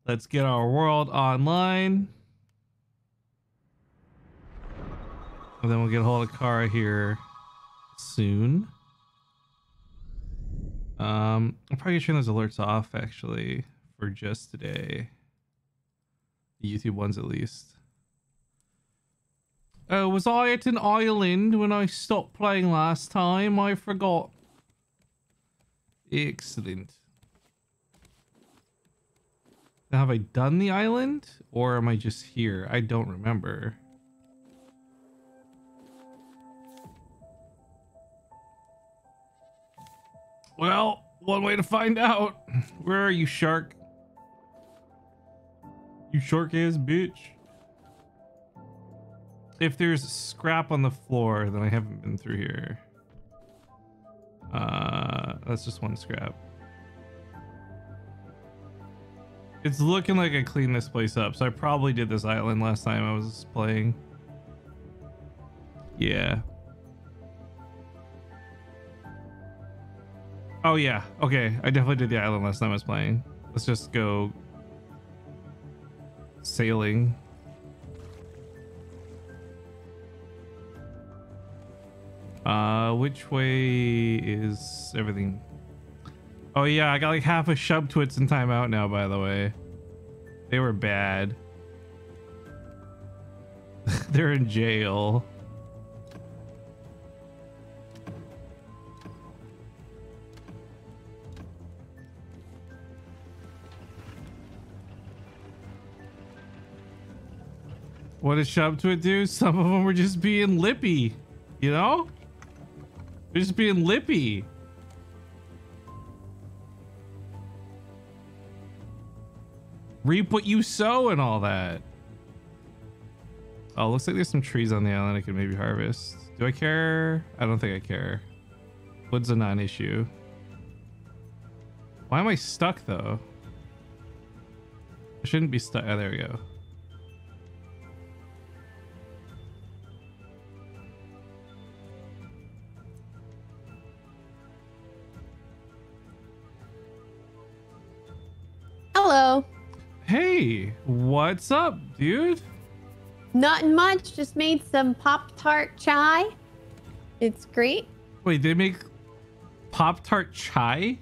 Let's get our world online. And then we'll get a hold of Kara here soon. I'm probably gonna turn those alerts off actually for just today. The YouTube ones at least. Oh, was I at an island when I stopped playing last time? I forgot. Excellent. Now, have I done the island or am I just here? I don't remember. Well, one way to find out. Where are you, shark? You shark ass bitch. If there's scrap on the floor, then I haven't been through here. That's just one scrap. It's looking like I cleaned this place up, so I probably did this island last time I was playing. Yeah. Oh yeah, okay. I definitely did the island last time I was playing. Let's just go sailing. Which way is everything? Oh yeah, I got like half a Shubtwits in timeout now, by the way. They were bad. They're in jail. What did Shubtwit do? Some of them were just being lippy, you know? They're just being lippy. Reap what you sow and all that. Oh, looks like there's some trees on the island I could maybe harvest. Do I care? I don't think I care. Wood's a non-issue. Why am I stuck though? I shouldn't be stuck. Oh, there we go. Hello. Hey, what's up, dude? Nothing much. Just made some Pop-Tart chai. It's great. Wait, they make Pop-Tart chai?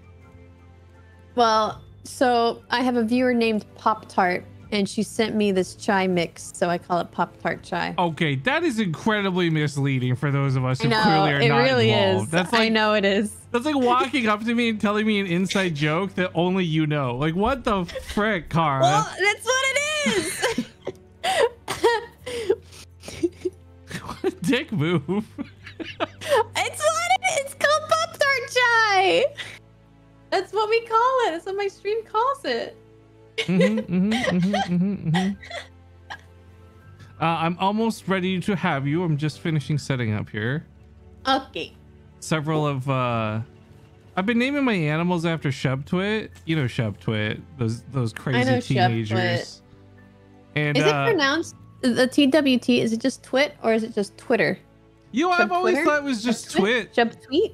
Well, so I have a viewer named Pop-Tart, and she sent me this chai mix, so I call it Pop-Tart chai. Okay, that is incredibly misleading for those of us who I know, clearly are it not really involved. is. That's like, I know it is. That's like walking up to me and telling me an inside joke that only you know. Like, what the frick, Kara? Well, that's what it is. What a dick move. It's what it is. It's called Pop-Tart chai. That's what we call it. That's what my stream calls it. I'm almost ready to have you. I'm just finishing setting up here. Okay. Several of I've been naming my animals after Shubtwit. You know Shubtwit, those crazy teenagers. Shubtwit. And is it pronounced the TWT? Is it just twit or is it just Twitter? I've always thought it was just twit. Shubtweet?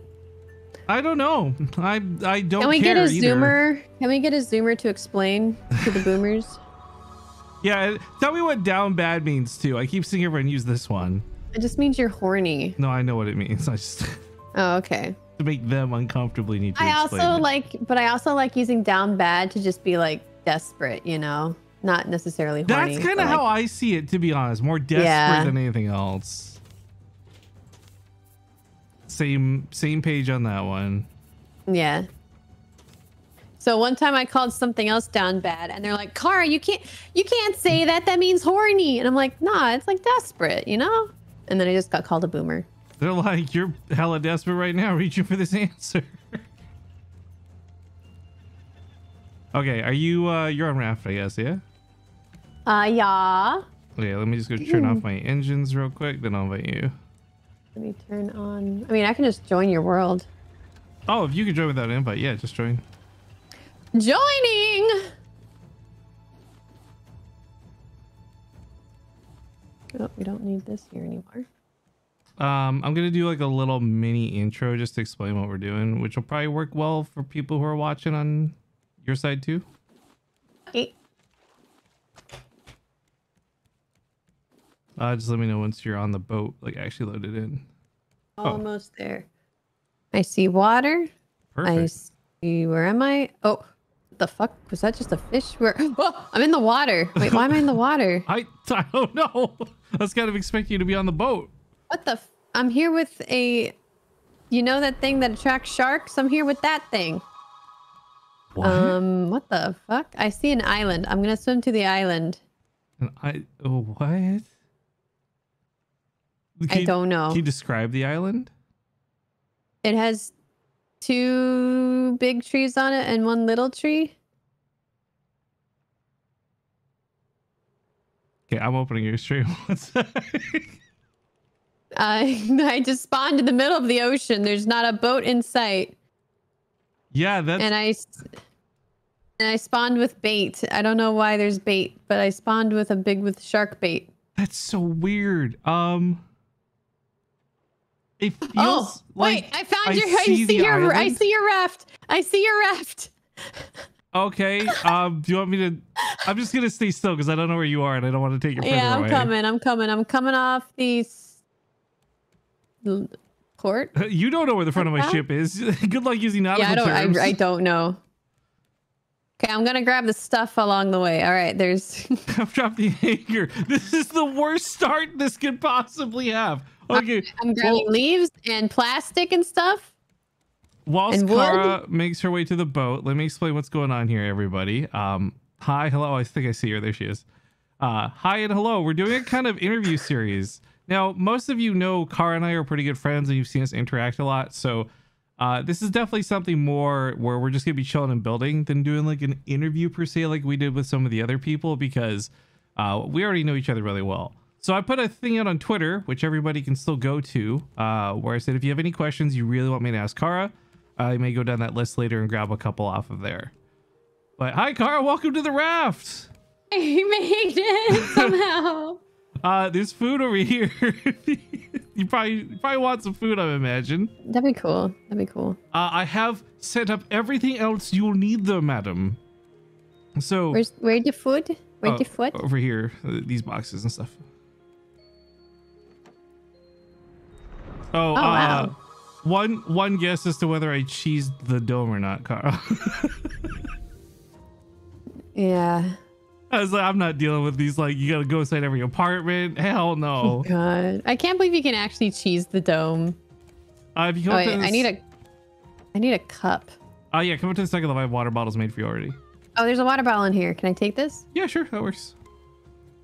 I don't know. I don't care. Can we get a either. zoomer? Can we get a zoomer to explain to the boomers? Yeah, tell me what down bad means too. I keep seeing everyone use this one. It just means you're horny. No, I know what it means. I just Oh, okay. to make them uncomfortably need to I explain also it. like using down bad to just be like desperate, you know, not necessarily horny. That's kind of how I see it, to be honest. More desperate than anything else. Same page on that one. Yeah. So one time I called something else down bad, and they're like, "Kara, you can't say that. That means horny." And I'm like, "Nah, it's like desperate, you know." And then I just got called a boomer. They're like, "You're hella desperate right now, reaching for this answer." Okay, are you you're on Raft, I guess, yeah? Yeah. Okay, let me just go turn off my engines real quick, then I'll invite you. Let me turn on. I mean, I can just join your world. Oh, if you could join without an invite, yeah, just join. Joining. Oh, we don't need this here anymore. I'm gonna do like a little mini intro just to explain what we're doing, which will probably work well for people who are watching on your side too. Okay. Just let me know once you're on the boat, like actually loaded in. Almost there. I see water. Perfect. I see. Where am I? Oh, what the fuck? Was that just a fish? Where? Oh, I'm in the water. Wait, why am I in the water? I don't know. I was kind of expecting you to be on the boat. What the? I'm here with a. You know that thing that attracts sharks? I'm here with that thing. What? What the fuck? I see an island. I'm gonna swim to the island. What? I don't know. Can you describe the island? It has 2 big trees on it and 1 little tree. Okay, I'm opening your stream. What's that? I just spawned in the middle of the ocean. There's not a boat in sight. Yeah, that's... And I spawned with bait. I don't know why there's bait, but I spawned with shark bait. That's so weird. It feels like wait, I found I see your raft. I see your raft. Okay. Do you want me to? I'm just gonna stay still because I don't know where you are and I don't want to take your. Yeah, I'm coming. I'm coming off the port. You don't know where the front of my ship is. Good luck using nautical terms. I don't know. Okay, I'm gonna grab the stuff along the way. All right, there's. I've dropped the anchor. This is the worst start this could possibly have. Okay, I'm grabbing leaves and plastic and stuff. Whilst Kara makes her way to the boat, let me explain what's going on here, everybody. Hi, hello. I think I see her. There she is. Hi and hello. We're doing a kind of interview series. Now, most of you know Kara and I are pretty good friends and you've seen us interact a lot. So this is definitely something more where we're just going to be chilling and building than doing like an interview per se like we did with some of the other people because we already know each other really well. So I put a thing out on Twitter, which everybody can still go to, where I said, if you have any questions you really want me to ask Kara, I may go down that list later and grab a couple off of there. But hi, Kara, welcome to the raft. I made it somehow. There's food over here. you probably want some food, I imagine. That'd be cool. I have set up everything else you'll need though, madam. So where's the food? Where's the food? Over here, these boxes and stuff. Wow. One guess as to whether I cheesed the dome or not, Kara. Yeah. I was like, I'm not dealing with these. Like, you gotta go inside every apartment. Hell no. Oh God, I can't believe you can actually cheese the dome. If you wait, I need a cup. Oh yeah, come up to the second level. I have water bottles made for you already. Oh, there's a water bottle in here. Can I take this? Yeah, sure, that works.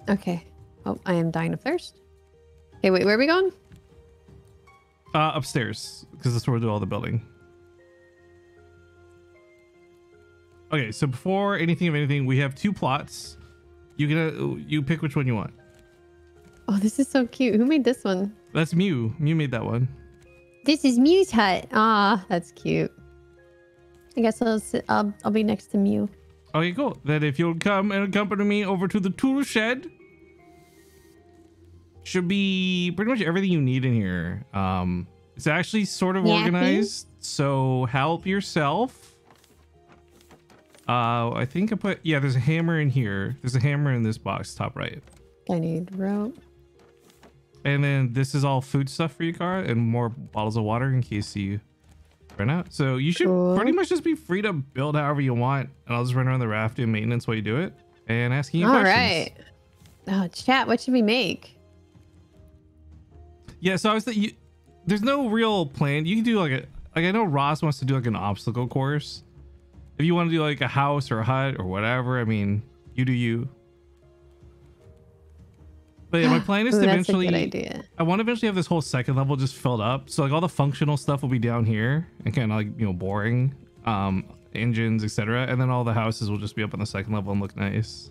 Okay. Oh, I am dying of thirst. Okay, wait, where are we going? Upstairs, because that's where we do all the building. Okay, so before anything of anything, we have 2 plots. You pick which one you want. Oh, this is so cute. Who made this one? That's Mew. Mew made that one. This is Mew's hut. Ah, that's cute. I guess I'll be next to Mew. Okay, cool. Then if you'll come and accompany me over to the tool shed, should be pretty much everything you need in here. It's actually sort of organized, so help yourself. I think I put, yeah, there's a hammer in here. There's a hammer in this box, top right. I need rope. And then this is all food stuff for you, Kara, and more bottles of water in case you run out. So you should pretty much just be free to build however you want. And I'll just run around the raft doing maintenance while you do it and asking you questions. All right. Oh, chat, what should we make? Yeah, so I was thinking, there's no real plan. You can do like I know Ross wants to do like an obstacle course. If you want to do like a house or a hut or whatever, I mean, you do you. But yeah, my plan is to eventually, that's a good idea. I want to eventually have this whole second level just filled up. So like all the functional stuff will be down here and kind of like, you know, boring, engines, etc. And then all the houses will just be up on the second level and look nice.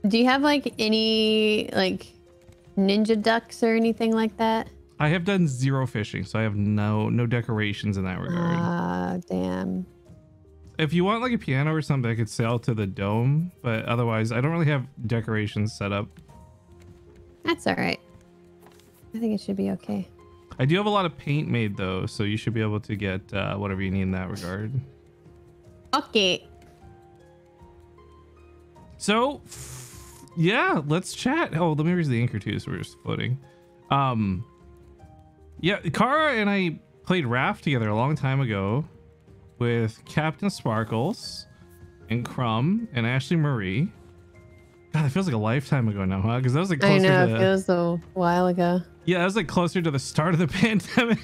Do you have like any like ninja ducks or anything like that? I have done 0 fishing, so I have no decorations in that regard. Ah, damn. If you want like a piano or something, I could sail to the dome, but otherwise I don't really have decorations set up. That's all right. I think it should be okay. I do have a lot of paint made though, so you should be able to get whatever you need in that regard. Okay. So Yeah, let's chat. Oh, let me raise the anchor too, so we're just floating. Yeah, Kara and I played Raft together a long time ago with Captain Sparkles and Crumb and Ashley Marie. God, it feels like a lifetime ago now, huh? Because that was like closer I know, to... it was a while ago. Yeah, that was like closer to the start of the pandemic.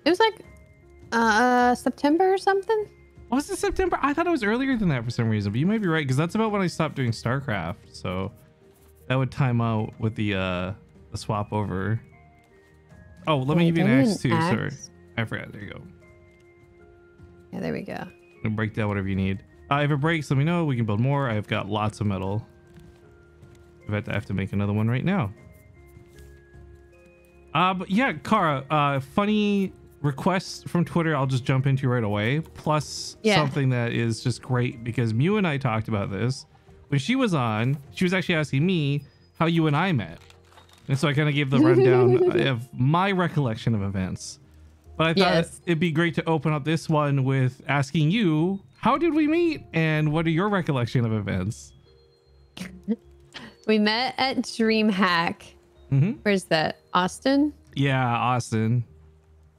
It was like September or something. Was it September? I thought it was earlier than that for some reason, but you might be right, because that's about when I stopped doing StarCraft. So that would time out with the swap over. Oh, let me give you an axe too. Sorry, I forgot. There you go. Yeah, there we go. And break down whatever you need. If it breaks, let me know. We can build more. I've got lots of metal. In fact, I have to make another one right now. But yeah, Kara, funny request from Twitter I'll just jump into right away. Plus something that is just great, because Mew and I talked about this. When she was on, she was actually asking me how you and I met. And so I kind of gave the rundown of my recollection of events. But I thought it'd be great to open up this one with asking you, how did we meet and what are your recollection of events? We met at DreamHack. Where's that? Austin? Yeah, Austin.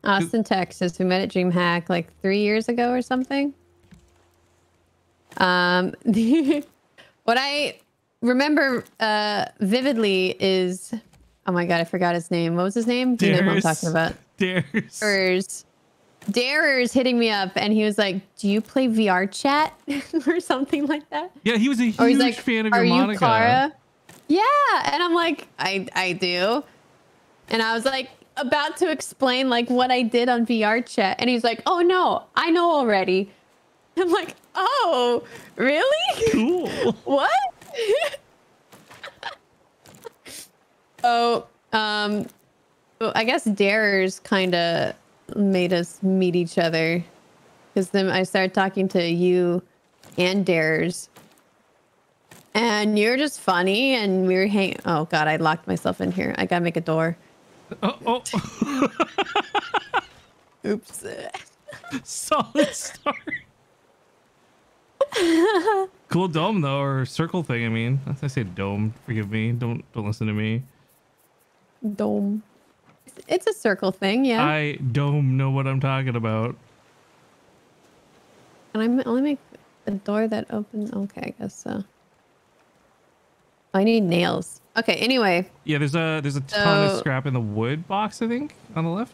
Austin, Texas. We met at DreamHack like 3 years ago or something. What I remember vividly is, oh my God, I forgot his name. What was his name? Do you know who I'm talking about? Darers hitting me up and he was like, do you play VR chat or something like that? Yeah, he was a huge fan of your Monica. You Kara? Yeah, and I'm like, I do. And I was like about to explain like what I did on VR chat, and he's like, oh no, I know already. I'm like, oh, really? Cool. What? Well, I guess Darers kind of made us meet each other, because then I started talking to you and Darers. And you're just funny, and we were hanging. Oh God, I locked myself in here. I gotta make a door. Oh. Oops. Solid start. Cool dome though, or circle thing. I mean, I said dome. Forgive me. Don't listen to me. Dome. It's a circle thing, yeah. I don't know what I'm talking about. And I only make a door that opens. Okay, I guess so. I need nails. Okay, anyway. Yeah, there's a ton of scrap in the wood box, I think, on the left.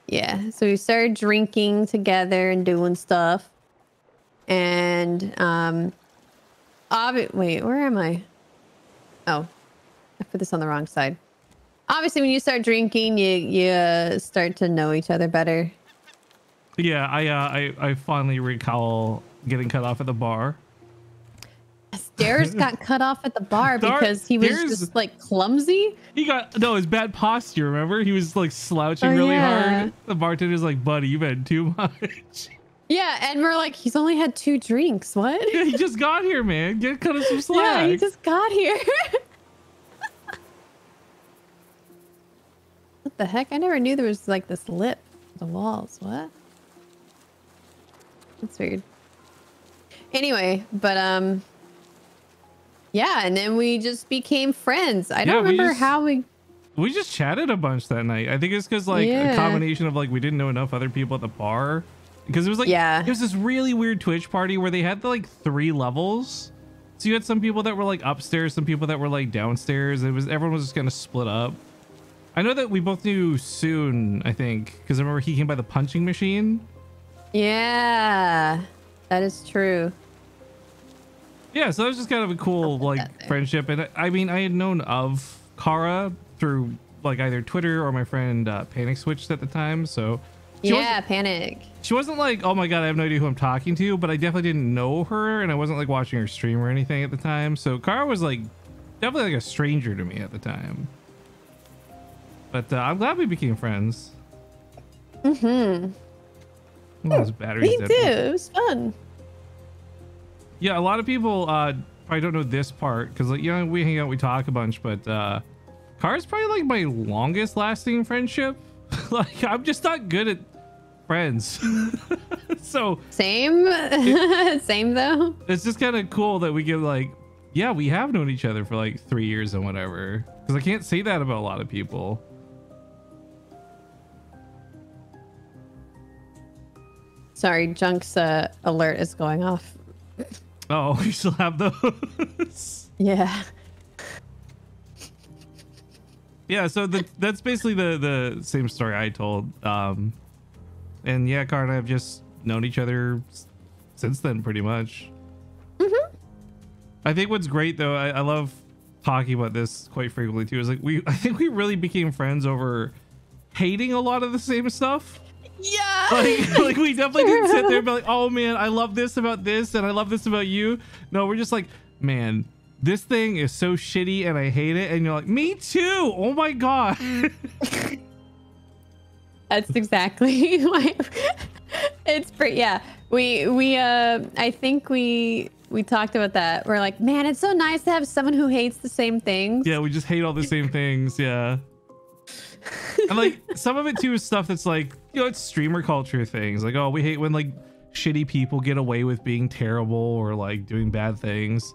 Yeah, so we started drinking together and doing stuff. And wait, where am I? Oh, I put this on the wrong side. Obviously, when you start drinking, you start to know each other better. Yeah, I fondly recall getting cut off at the bar. Stairs got cut off at the bar because he was just like clumsy. His bad posture. Remember, he was like slouching really hard. The bartender's like, "Buddy, you've had too much." Yeah, and we're like, he's only had 2 drinks. What? Yeah, he just got here, man. Cut us some slack. Yeah, he just got here. What the heck? I never knew there was like this lip to the walls. What? That's weird. Anyway, but yeah, and then we just became friends. I don't remember how we just chatted a bunch that night. I think it's because like a combination of like we didn't know enough other people at the bar, because it was like it was this really weird Twitch party where they had like 3 levels. So you had some people that were like upstairs, some people that were like downstairs. Everyone was just kind of split up. I know that we both knew Soon, I think, because I remember he came by the punching machine. Yeah, that is true. Yeah, so that was just kind of a cool like friendship. And I mean, I had known of Kara through like either Twitter or my friend Panic Switched at the time. So Panic. She wasn't like, oh my God, I have no idea who I'm talking to, but I definitely didn't know her, and I wasn't like watching her stream or anything at the time. So Kara was like definitely like a stranger to me at the time. But I'm glad we became friends. Mm-hmm. Those batteries. Me too. It was fun. Yeah, a lot of people probably don't know this part because, like, you know, we hang out, we talk a bunch, but Kara's probably like my longest lasting friendship. Like, I'm just not good at friends. So same. Same though. it's just kind of cool that we get like, yeah, we have known each other for like 3 years and whatever. Because I can't say that about a lot of people. Sorry, Junk's alert is going off. Oh, you still have those? Yeah. Yeah, so that's basically the same story I told. And yeah, Car and I have just known each other since then, pretty much. I think what's great though, I love talking about this quite frequently too, is like I think we really became friends over hating a lot of the same stuff. Yeah. Like we definitely didn't sit there and be like, oh man, I love this about this and I love this about you. No, we're just like, man, this thing is so shitty and I hate it. And you're like, me too. Oh my God. That's exactly why. It's pretty, yeah. I think we talked about that. We're like, man, it's so nice to have someone who hates the same things. Yeah, we just hate all the same things. Yeah. And like some of it too is stuff that's like, you know, it's streamer culture things. Like, oh, we hate when like shitty people get away with being terrible or like doing bad things.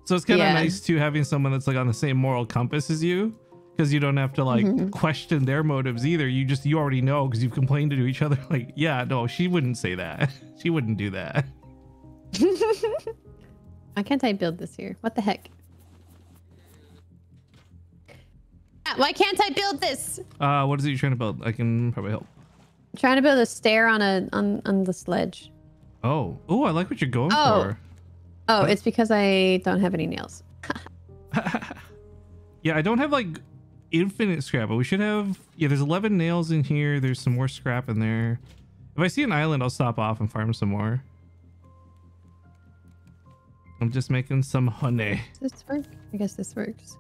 So it's kind of nice too having someone that's like on the same moral compass as you, because you don't have to like question their motives either. You already know because you've complained to each other like, yeah, no, she wouldn't say that. She wouldn't do that. Why can't I build this here? What the heck? Why can't I build this? What is it you're trying to build? I can probably help. I'm trying to build a stair on the sledge. Oh, I like what you're going for. Oh, it's because I don't have any nails. Yeah, I don't have like infinite scrap, but we should have. Yeah, there's 11 nails in here. There's some more scrap in there. If I see an island, I'll stop off and farm some more. I'm just making some honey. Does this work? I guess this works.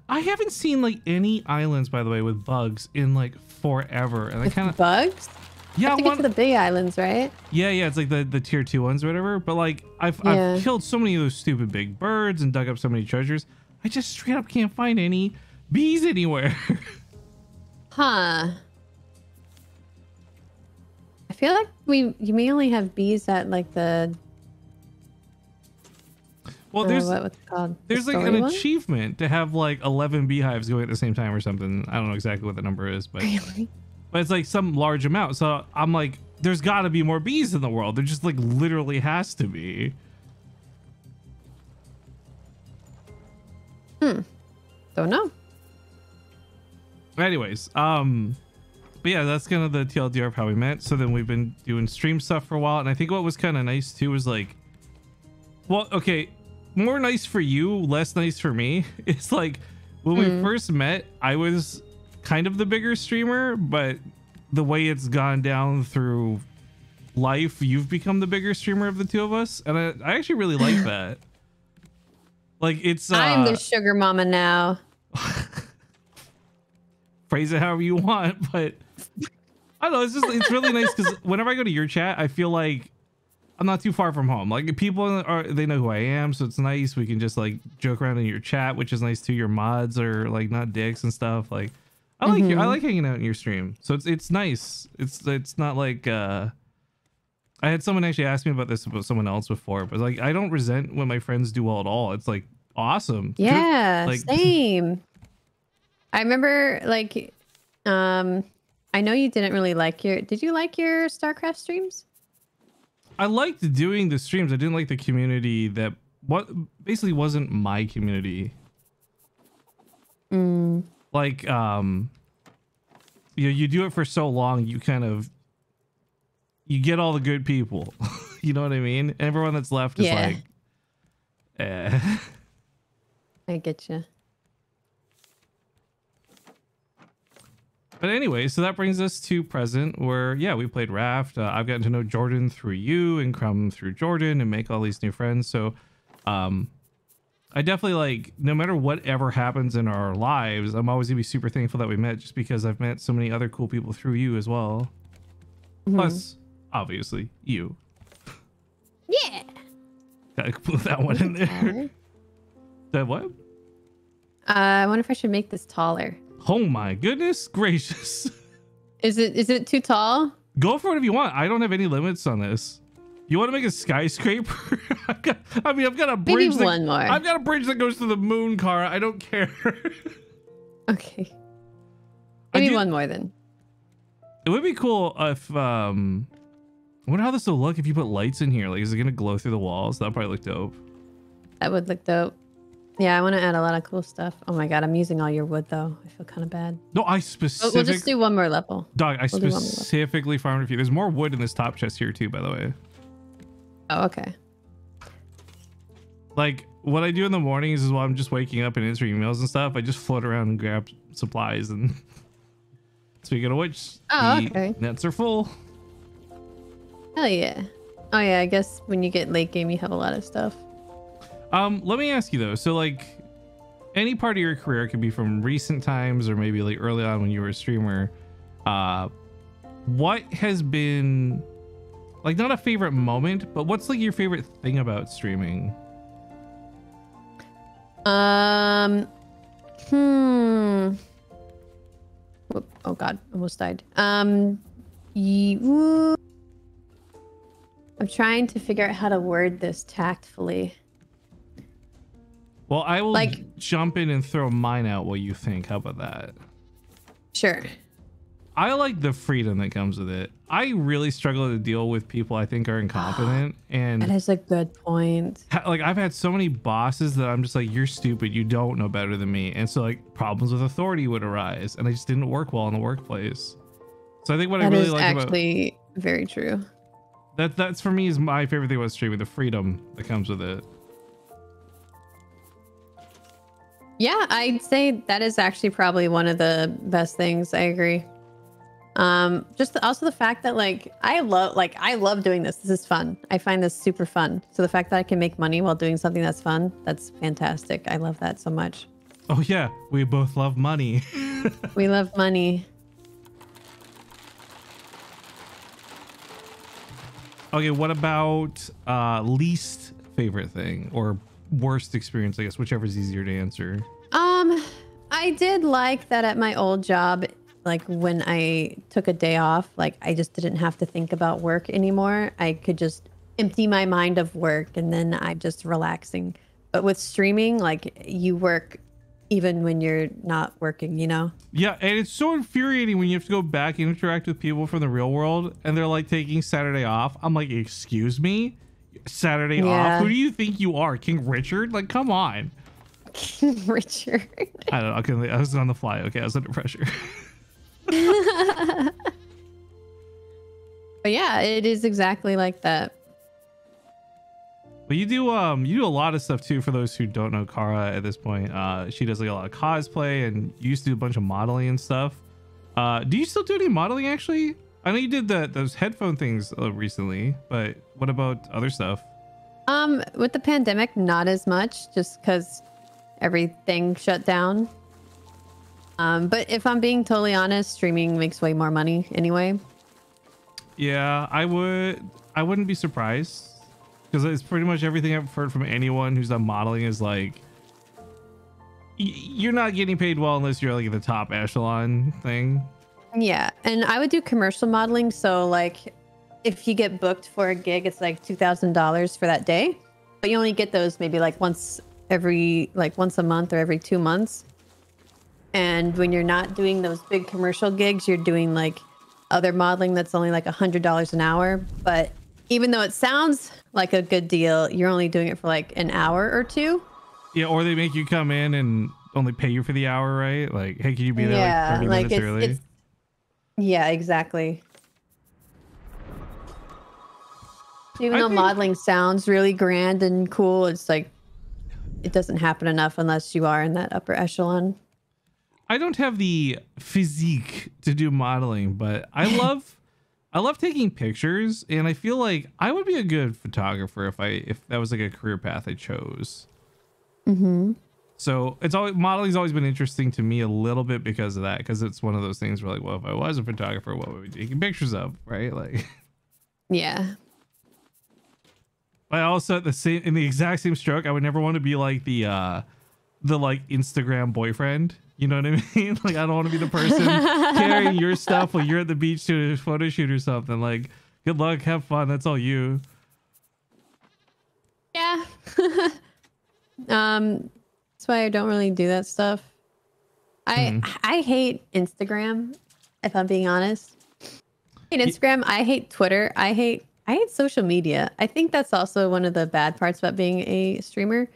I haven't seen like any islands, by the way, with bugs in like forever, and I kind of bugs. Yeah, I have to get to the big islands, right? Yeah, it's like the tier 2 ones or whatever. But like I've killed so many of those stupid big birds and dug up so many treasures. I just straight up can't find any bees anywhere. Huh. I feel like you may only have bees at like the. Well, what's it called? There's like an achievement to have like 11 beehives going at the same time or something. I don't know exactly what the number is, but really? But it's like some large amount. So I'm like, there's got to be more bees in the world. There just like literally has to be. Don't know. Anyways, but yeah, that's kind of the TLDR of how we met. So then we've been doing stream stuff for a while, and I think what was kind of nice too was like, well, okay, more nice for you, less nice for me. It's like when we first met, I was kind of the bigger streamer, but the way it's gone down through life, you've become the bigger streamer of the two of us, and I actually really like that. Like it's I'm the sugar mama now. Phrase it however you want, but I don't know, it's really nice because whenever I go to your chat, I feel like I'm not too far from home. Like people they know who I am, so it's nice. We can just like joke around in your chat, which is nice too. Your mods are like not dicks and stuff. Like I like hanging out in your stream, so it's nice. It's not like I had someone actually ask me about this about someone else before, but like I don't resent when my friends do well at all. It's like awesome. Yeah, like, same. I remember like I know you didn't really like did you like your StarCraft streams? I liked doing the streams. I didn't like the community that basically wasn't my community. Like you do it for so long, you get all the good people. You know what I mean? Everyone that's left is like I get you. But anyway, so that brings us to present where, yeah, we played Raft. I've gotten to know Jordan through you and Crumb through Jordan and make all these new friends. So I definitely like, no matter whatever happens in our lives, I'm always gonna be super thankful that we met, just because I've met so many other cool people through you as well. Plus, obviously, you. Yeah. Gotta put that one in there. That what? I wonder if I should make this taller. Oh my goodness gracious. Is it too tall? Go for it if you want. I don't have any limits on this. You want to make a skyscraper? I've got a bridge. Maybe one more. I've got a bridge that goes to the moon, Kara. I don't care. Okay. Maybe one more then. It would be cool if I wonder how this will look if you put lights in here. Like, is it gonna glow through the walls? That'd probably look dope. That would look dope. Yeah, I want to add a lot of cool stuff. Oh my god, I'm using all your wood though. I feel kind of bad. No, I We'll just do one more level. Dog, I specifically farmed a few. There's more wood in this top chest here too, by the way. Oh, okay. Like, what I do in the mornings is while I'm just waking up and answering emails and stuff, I just float around and grab supplies. And speaking of which, the nets are full. Hell yeah. Oh yeah, I guess when you get late game, you have a lot of stuff. Let me ask you though. So like, any part of your career could be from recent times or maybe like early on when you were a streamer. What has been like, not a favorite moment, but what's like your favorite thing about streaming? Oh god, almost died. I'm trying to figure out how to word this tactfully. Well, I will jump in and throw mine out what you think. How about that? Sure. I like the freedom that comes with it. I really struggle to deal with people I think are incompetent. And that is a good point. Like, I've had so many bosses that I'm just like, you're stupid. You don't know better than me. And so like problems with authority would arise and I just didn't work well in the workplace. So I think what I really like about... That is actually very true. That's for me is my favorite thing about streaming, the freedom that comes with it. Yeah, I'd say that is actually probably one of the best things. I agree. Just also the fact that I love doing this. This is fun. I find this super fun. So the fact that I can make money while doing something that's fun, that's fantastic. I love that so much. Oh yeah, we both love money. We love money. Okay, what about least favorite thing or worst experience, I guess, whichever is easier to answer. I did like that at my old job, like when I took a day off, like I just didn't have to think about work anymore. I could just empty my mind of work and then I'm just relaxing. But with streaming, like you work even when you're not working, you know? Yeah, and it's so infuriating when you have to go back and interact with people from the real world and they're like taking Saturday off. I'm like, excuse me? Saturday off? Who do you think you are? King Richard? Like, come on. King Richard. I don't know. I was on the fly. Okay, I was under pressure. But yeah, it is exactly like that. But you do a lot of stuff too. For those who don't know Kara at this point, she does like a lot of cosplay and you used to do a bunch of modeling and stuff. Do you still do any modeling actually? I know you did those headphone things recently, but what about other stuff? With the pandemic, not as much, just because everything shut down. But if I'm being totally honest, streaming makes way more money anyway. Yeah, I wouldn't be surprised because it's pretty much everything I've heard from anyone who's done modeling is like, you're not getting paid well unless you're like at the top echelon thing. Yeah, and I would do commercial modeling. So like if you get booked for a gig, it's like $2,000 for that day, but you only get those maybe like once a month or every 2 months. And when you're not doing those big commercial gigs, you're doing like other modeling that's only like $100 an hour. But even though it sounds like a good deal, you're only doing it for like an hour or two. Yeah, or they make you come in and only pay you for the hour, right? Like, hey, can you be there like 30 minutes early? Yeah, exactly. Even though modeling sounds really grand and cool, it's like it doesn't happen enough unless you are in that upper echelon. I don't have the physique to do modeling, but I love taking pictures, and I feel like I would be a good photographer if that was like a career path I chose. Mm-hmm. So modeling's always been interesting to me a little bit because of that, because it's one of those things where like, well, if I was a photographer, what would we be taking pictures of, right? Like, yeah. I also in the exact same stroke, I would never want to be like the the like Instagram boyfriend. You know what I mean? Like, I don't want to be the person carrying your stuff while you're at the beach to a photo shoot or something. Like, good luck, have fun. That's all you. Yeah. That's why I don't really do that stuff. I hate Instagram, if I'm being honest. I hate Instagram. I hate Twitter. I hate social media. I think that's also one of the bad parts about being a streamer.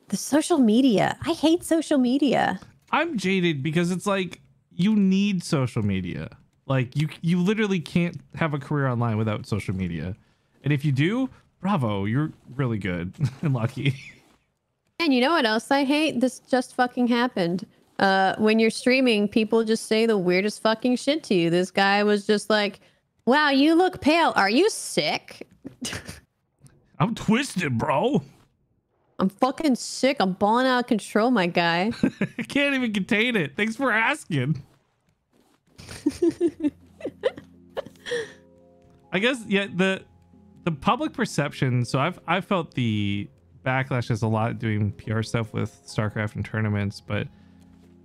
The social media. I hate social media. I'm jaded because it's like you need social media. Like you literally can't have a career online without social media. And if you do, bravo, you're really good and lucky. And you know what else I hate? This just fucking happened. When you're streaming, people just say the weirdest fucking shit to you. This guy was just like, wow, you look pale. Are you sick? I'm twisted, bro. I'm fucking sick. I'm balling out of control, my guy. I can't even contain it. Thanks for asking. I guess, yeah, the public perception. So I've felt the backlash is a lot doing PR stuff with StarCraft and tournaments, but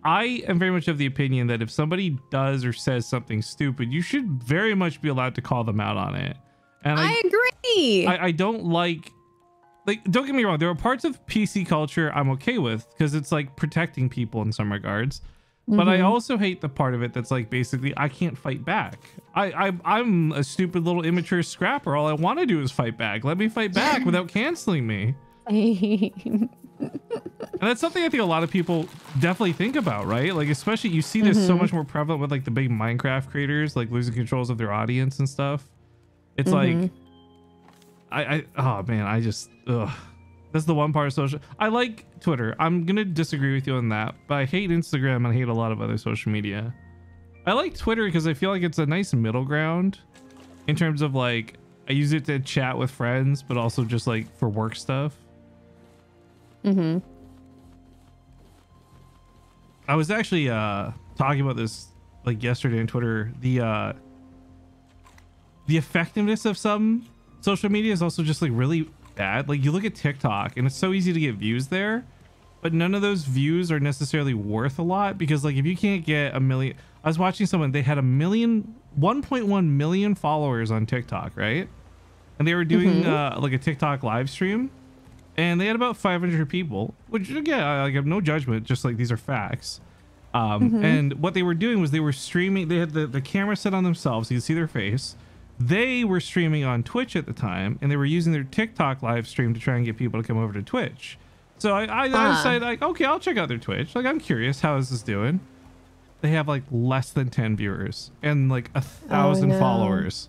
I am very much of the opinion that if somebody does or says something stupid, you should very much be allowed to call them out on it. And I agree. I don't like, don't get me wrong, there are parts of PC culture I'm okay with because it's like protecting people in some regards. But I also hate the part of it that's like basically I can't fight back. I'm a stupid little immature scrapper. All I want to do is fight back. Let me fight back without canceling me. And that's something I think a lot of people definitely think about, right? Like, especially you see this so much more prevalent with like the big Minecraft creators, like losing controls of their audience and stuff. It's like, oh man, I just, that's the one part of social. I like Twitter. I'm going to disagree with you on that, but I hate Instagram and I hate a lot of other social media. I like Twitter because I feel like it's a nice middle ground in terms of like, I use it to chat with friends, but also just like for work stuff. I was actually talking about this like yesterday on Twitter. The effectiveness of some social media is also just like really bad. Like you look at TikTok and it's so easy to get views there, but none of those views are necessarily worth a lot because like if you can't get a million, I was watching someone, they had 1.1 million followers on TikTok, right? And they were doing like a TikTok live stream. And they had about 500 people, which again, I have no judgment, just like these are facts. And what they were doing was they were streaming. They had the camera set on themselves, so you can see their face. They were streaming on Twitch at the time, and they were using their TikTok live stream to try and get people to come over to Twitch. So I decided, like, okay, I'll check out their Twitch. Like, I'm curious, how is this doing? They have like less than 10 viewers and like 1,000 followers,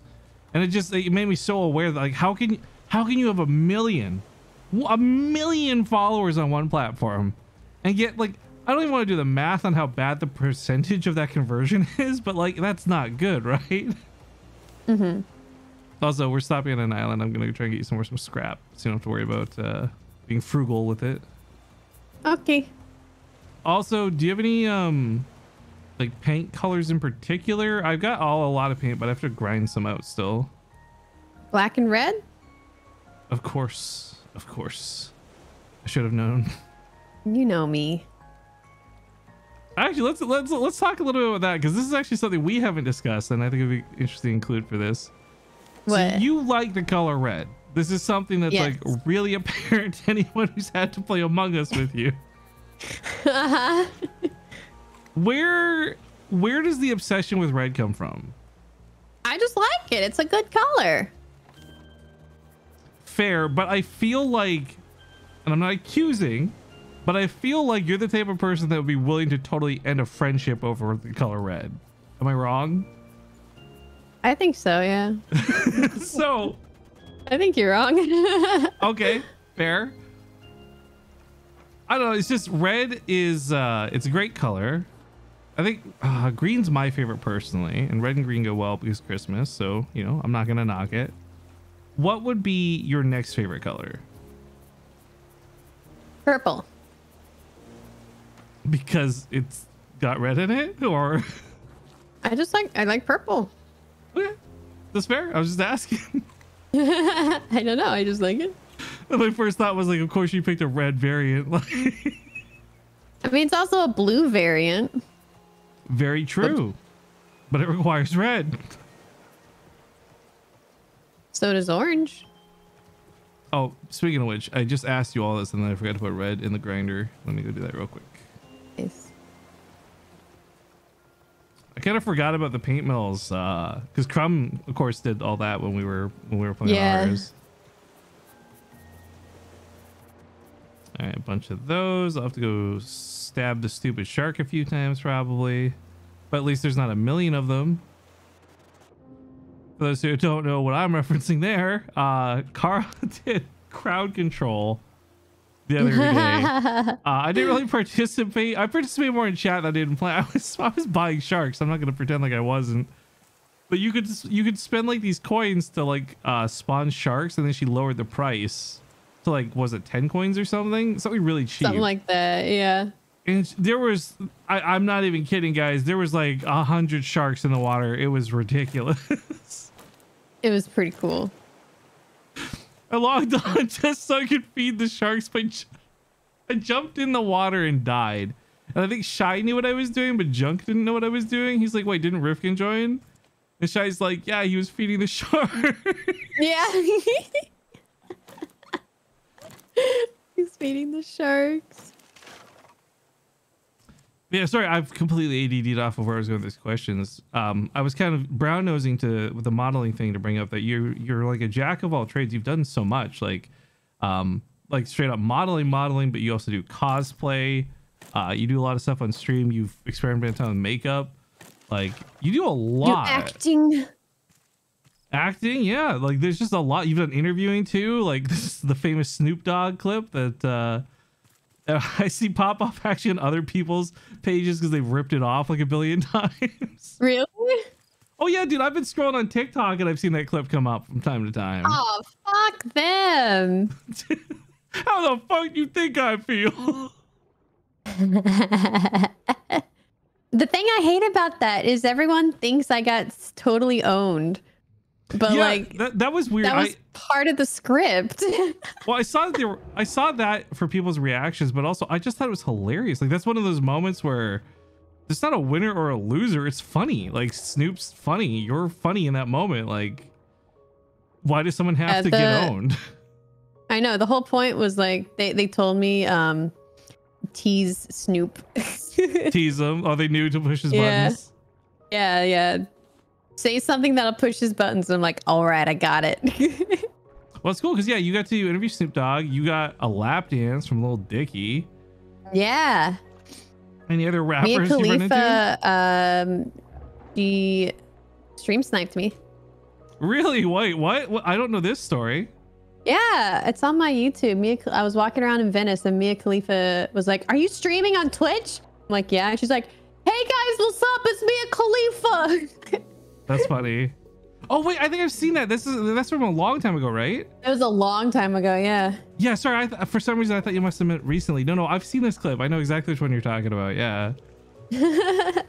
and it made me so aware that like how can you have a million followers on one platform and get like, I don't even want to do the math on how bad the percentage of that conversion is, but like that's not good, right? Also, we're stopping at an island. I'm gonna try and get you some scrap so you don't have to worry about being frugal with it. Okay. Also, do you have any like paint colors in particular? I've got a lot of paint, but I have to grind some out still. Black and red? Of course. I should have known. You know me. Actually, let's talk a little bit about that because this is actually something we haven't discussed, and I think it'd be interesting to include for this. What? So you like the color red. This is something that's like really apparent to anyone who's had to play Among Us with you. Where does the obsession with red come from? I just like it. It's a good color. Fair, but I feel like, and I'm not accusing, but I feel like you're the type of person that would be willing to totally end a friendship over the color red. Am I wrong? I think so, yeah. So I think you're wrong. okay, fair. I don't know, it's just red is it's a great color. I think green's my favorite personally, and red and green go well because Christmas, so you know, I'm not gonna knock it. What would be your next favorite color? Purple. Because it's got red in it, or? I like purple. Okay, that's fair. I was just asking. I don't know. I just like it. My first thought was like, of course you picked a red variant. Like, I mean, it's also a blue variant. Very true. But it requires red. So does orange. Oh, speaking of which, I just asked you all this and then I forgot to put red in the grinder. Let me go do that real quick. Nice. I kind of forgot about the paint mills because Crumb, of course, did all that when we were playing ours. All right, a bunch of those. I'll have to go stab the stupid shark a few times probably, but at least there's not a million of them. For those who don't know what I'm referencing there, Kara did crowd control the other day. I didn't really participate. I participated more in chat than I did in play. I was buying sharks. I'm not gonna pretend like I wasn't. But you could spend like these coins to like spawn sharks, and then she lowered the price to like, was it 10 coins or something? Something really cheap. Something like that, yeah. And there was, I'm not even kidding, guys. There was like 100 sharks in the water. It was ridiculous. It was pretty cool. I logged on just so I could feed the sharks, but I jumped in the water and died. And I think Shy knew what I was doing, but Junk didn't know what I was doing. He's like, wait, didn't Rifkin join? And Shy's like, yeah, he was feeding the shark. Yeah. He's feeding the sharks. Yeah, sorry, I've completely ADD'd off of where I was going with these questions. I was kind of brown nosing with the modeling thing to bring up that you're like a jack of all trades. You've done so much, like straight up modeling, but you also do cosplay. You do a lot of stuff on stream. You've experimented on makeup. Like you do a lot. Acting, yeah. Like there's just a lot. You've done interviewing too. Like this is the famous Snoop Dogg clip that I see pop up actually on other people's pages because they've ripped it off like a billion times. Really? Oh yeah, dude. I've been scrolling on TikTok and I've seen that clip come up from time to time. Oh, fuck them. How the fuck do you think I feel? The thing I hate about that is everyone thinks I got totally owned. But yeah, like that was weird. That was part of the script. Well, I saw that for people's reactions, but also I just thought it was hilarious. Like that's one of those moments where it's not a winner or a loser. It's funny. Like Snoop's funny. You're funny in that moment. Like, why does someone have to get owned? I know. The whole point was like they told me tease Snoop. Tease him. Oh, they knew to push his buttons. Yeah. Say something that'll push his buttons. I'm like, all right, I got it. Well, it's cool because yeah, you got to interview Snoop Dogg. You got a lap dance from Lil Dicky. Yeah. Any other rappers Mia you run Khalifa, she stream sniped me. Really? Wait, what? I don't know this story. Yeah, it's on my YouTube. I was walking around in Venice and Mia Khalifa was like, "Are you streaming on Twitch?" I'm like, "Yeah." And she's like, "Hey guys, what's up? It's Mia Khalifa." That's funny. Oh wait, I think I've seen that. That's from a long time ago, right? It was a long time ago. Yeah. Yeah. Sorry. For some reason I thought you must have meant recently. No, I've seen this clip. I know exactly which one you're talking about. Yeah. It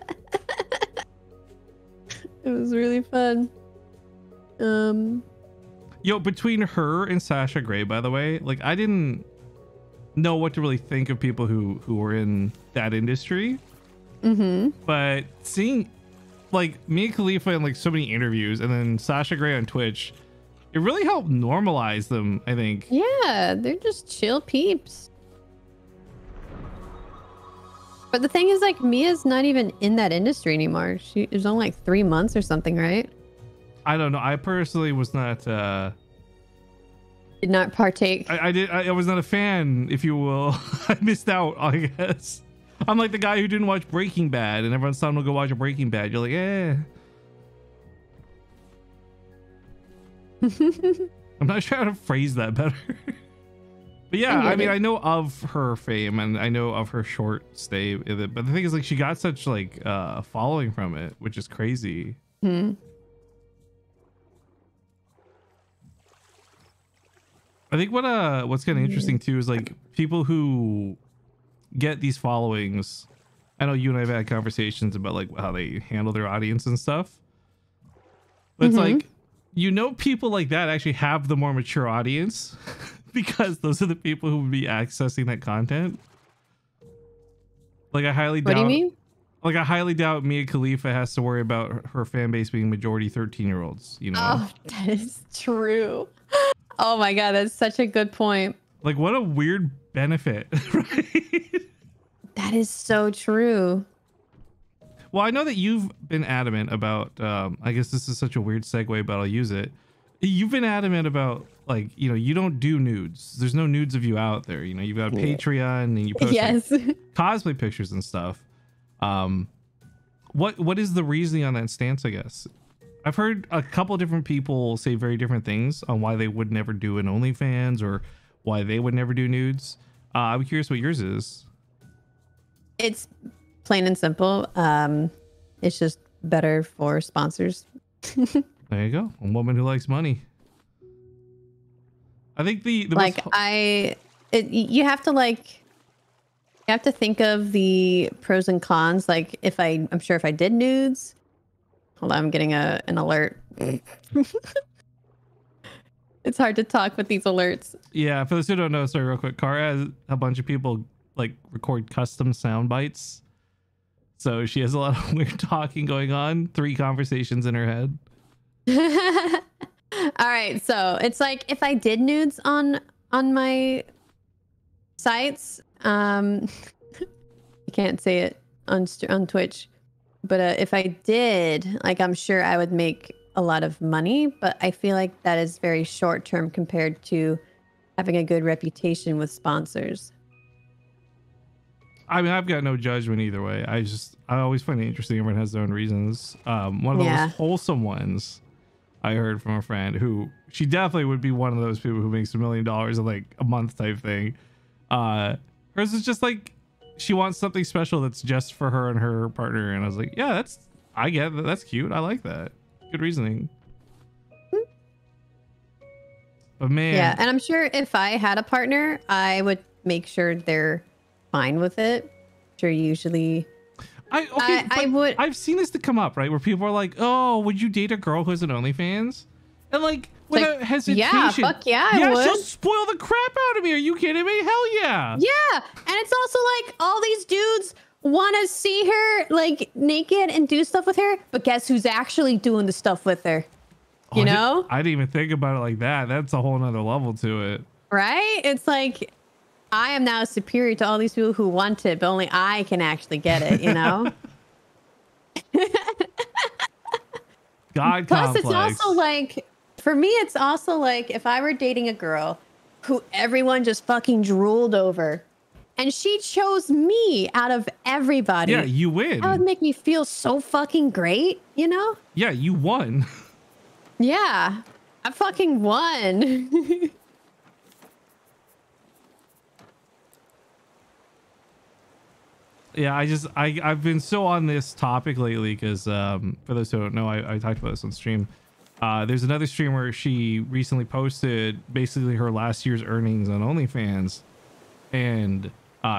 was really fun. Yo, between her and Sasha Grey, by the way, like I didn't know what to really think of people who were in that industry. But seeing like Mia Khalifa in like so many interviews and then Sasha Grey on Twitch, it really helped normalize them, I think. Yeah, they're just chill peeps. But the thing is, like, Mia's not even in that industry anymore. It was only like 3 months or something, right? I don't know. I personally was not did not partake. I was not a fan, if you will. I missed out, I guess. I'm like the guy who didn't watch Breaking Bad and everyone's telling him to go watch a Breaking Bad. You're like, eh. I'm not sure how to phrase that better. But yeah, I mean, I know of her fame and I know of her short stay with it. But the thing is, like, she got such like following from it, which is crazy. I think what's kind of interesting too is like people who get these followings. I know you and I have had conversations about like how they handle their audience and stuff. But it's like, you know, people like that actually have the more mature audience because those are the people who would be accessing that content. Like I highly doubt. What do you mean? Like I highly doubt Mia Khalifa has to worry about her fan base being majority 13-year-olds. You know. Oh, that is true. Oh my God, that's such a good point. Like what a weird benefit, right? That is so true. Well, I know that you've been adamant about, I guess this is such a weird segue, but I'll use it. You've been adamant about, like, you know, you don't do nudes. There's no nudes of you out there. You know, you've got Patreon and you post Yes. like, cosplay pictures and stuff. What is the reasoning on that stance, I guess? I've heard a couple different people say very different things on why they would never do an OnlyFans or why they would never do nudes. I'm curious what yours is. It's plain and simple. It's just better for sponsors. There you go. A woman who likes money. I think the like you have to think of the pros and cons. Like I'm sure if I did nudes, hold on, I'm getting an alert. It's hard to talk with these alerts. Yeah, for those who don't know, sorry, real quick. Kara has a bunch of people like record custom sound bites. So she has a lot of weird talking going on, 3 conversations in her head. All right, so it's like if I did nudes on my sites, you can't say it on Twitch, but if I did, like, I'm sure I would make a lot of money, but I feel like that is very short term compared to having a good reputation with sponsors. I mean, I've got no judgment either way. I always find it interesting. Everyone has their own reasons. One of the most wholesome ones I heard from a friend who she definitely would be one of those people who makes $1 million in like a month type thing. Hers is just like, she wants something special that's just for her and her partner. And I was like, yeah, I get that. That's cute. I like that. Good reasoning. But man. Yeah. And I'm sure if I had a partner, I would make sure they're fine with it. Sure. Usually I would. I've seen this to come up, right? Where people are like, oh, would you date a girl who has an OnlyFans? And like, without hesitation. Yeah, fuck yeah, I would. She'll spoil the crap out of me. Are you kidding me? Hell yeah. Yeah. And it's also like all these dudes want to see her like naked and do stuff with her, but guess who's actually doing the stuff with her? You know? I didn't even think about it like that. That's a whole nother level to it. Right? It's like I am now superior to all these people who want it, but only I can actually get it, you know? God Plus, complex. it's also like, for me, it's also like if I were dating a girl who everyone just fucking drooled over and she chose me out of everybody. Yeah, you win. That would make me feel so fucking great, you know? Yeah, you won. Yeah, I fucking won. Yeah, I've been so on this topic lately because for those who don't know, I talked about this on stream. There's another streamer, she recently posted basically her last year's earnings on OnlyFans, and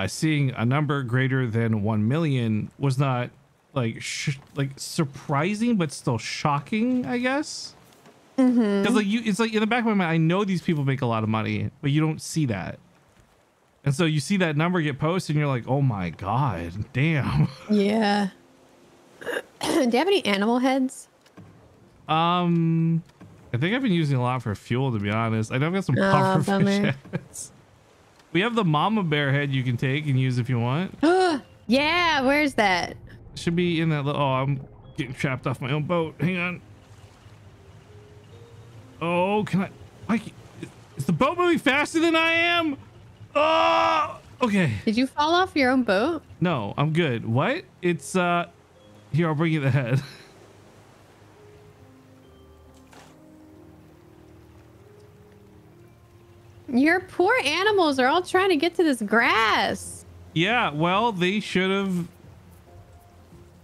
seeing a number greater than 1 million was not like surprising, but still shocking, I guess. Because like it's like in the back of my mind, I know these people make a lot of money, but you don't see that. And so you see that number get posted and you're like, oh my God, damn. Yeah. Do you have any animal heads? I think I've been using a lot for fuel, to be honest. I know I've got some pufferfish heads. We have the mama bear head you can take and use if you want. Yeah, where's that? Should be in that little, oh, I'm getting trapped off my own boat. Hang on. Oh, can I is the boat moving faster than I am? Oh, okay. Did you fall off your own boat? No, I'm good. What? It's here, I'll bring you the head. Your poor animals are all trying to get to this grass. Yeah, well, they should have.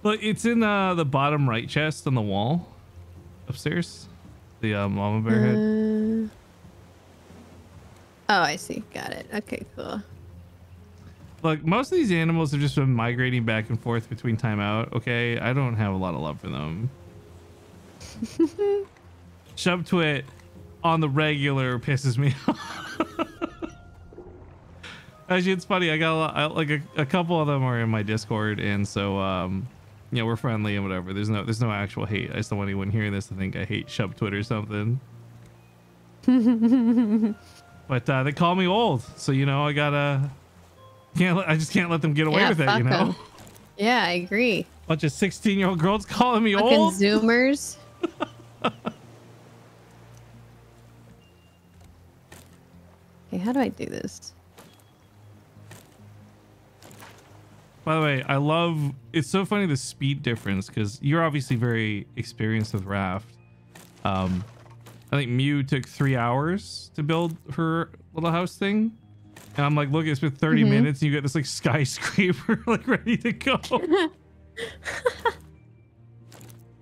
But it's in the bottom right chest on the wall upstairs. The mama bear head. Oh, I see. Got it. Okay, cool. Look, most of these animals have just been migrating back and forth between timeout. Okay, I don't have a lot of love for them. Shubtwit on the regular pisses me off. Actually, it's funny. I got a couple of them are in my Discord, and so you know, we're friendly and whatever. There's no actual hate. I just don't want anyone hearing this to think I hate Shub Twitter or something. But they call me old, so you know I just can't let them get away with it. You know. 'Em. Yeah, I agree. Bunch of 16-year-old girls calling me Fucking old. Zoomers. Okay, how do I do this? By the way, it's so funny the speed difference because you're obviously very experienced with Raft. I think Mew took 3 hours to build her little house thing. And I'm like, look, it's been 30 minutes and you get this like skyscraper like ready to go.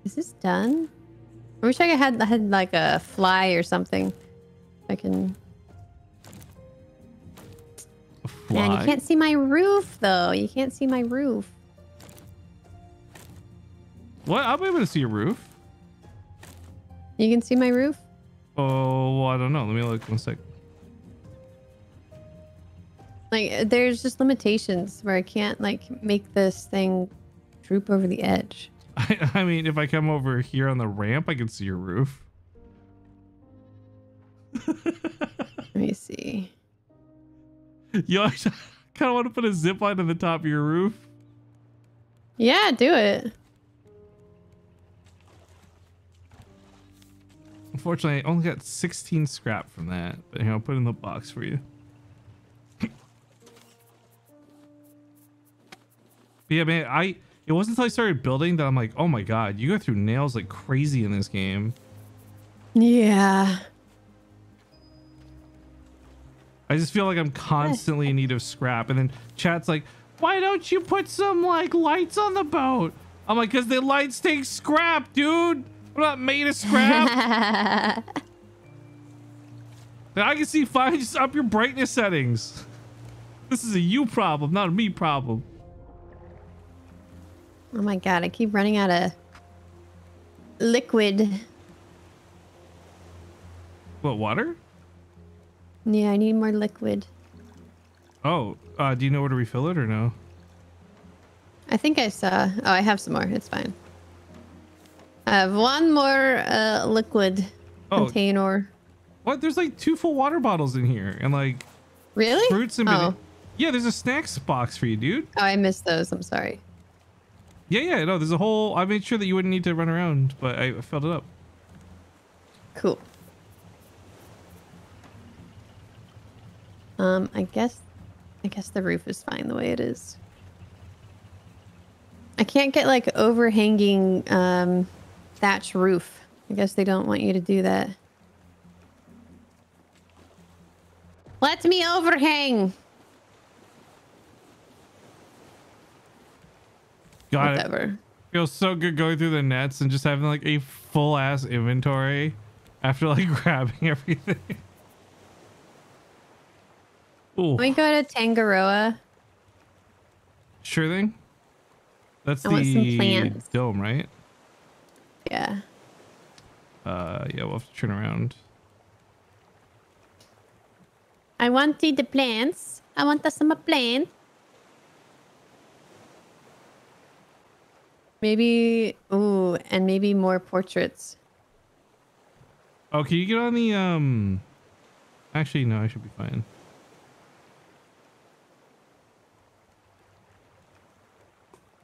Is this done? I wish I had like a fly or something. I can. Man, you can't see my roof though. You can't see my roof. What? I'll be able to see your roof. You can see my roof? Oh, well, I don't know. Let me look 1 sec. Like, there's just limitations where I can't like make this thing droop over the edge. I mean, if I come over here on the ramp, I can see your roof. Let me see. Yo, I kind of want to put a zip line on the top of your roof. Yeah, do it. Unfortunately, I only got 16 scrap from that, but here, I'll put it in the box for you. Yeah, man, it wasn't until I started building that I'm like, oh my god, you go through nails like crazy in this game. Yeah. I just feel like I'm constantly in need of scrap. And then chat's like, why don't you put some like lights on the boat? I'm like, because the lights take scrap, dude. We're not made of scrap. I can see fine. Just up your brightness settings. This is a you problem, not a me problem. Oh my god, I keep running out of liquid. What, water? Yeah, I need more liquid. Oh, do you know where to refill it or no? I think I saw. Oh, I have some more. It's fine. I have one more liquid container. What? There's like 2 full water bottles in here and like really fruits and yeah, there's a snacks box for you, dude. Oh, I missed those. I'm sorry. Yeah, no, there's a whole. I made sure that you wouldn't need to run around, but I filled it up. Cool. I guess the roof is fine the way it is. I can't get like overhanging thatch roof. I guess they don't want you to do that. Let me overhang. Got Whatever. it. Feels so good going through the nets and just having like a full ass inventory after like grabbing everything. Ooh. Can we go to Tangaroa? Sure thing. That's I want some plants. dome, right? Yeah. Yeah, we'll have to turn around. I wanted the plants. I want some plants. Maybe, ooh, and maybe more portraits. Oh, can you get on the, actually, no, I should be fine.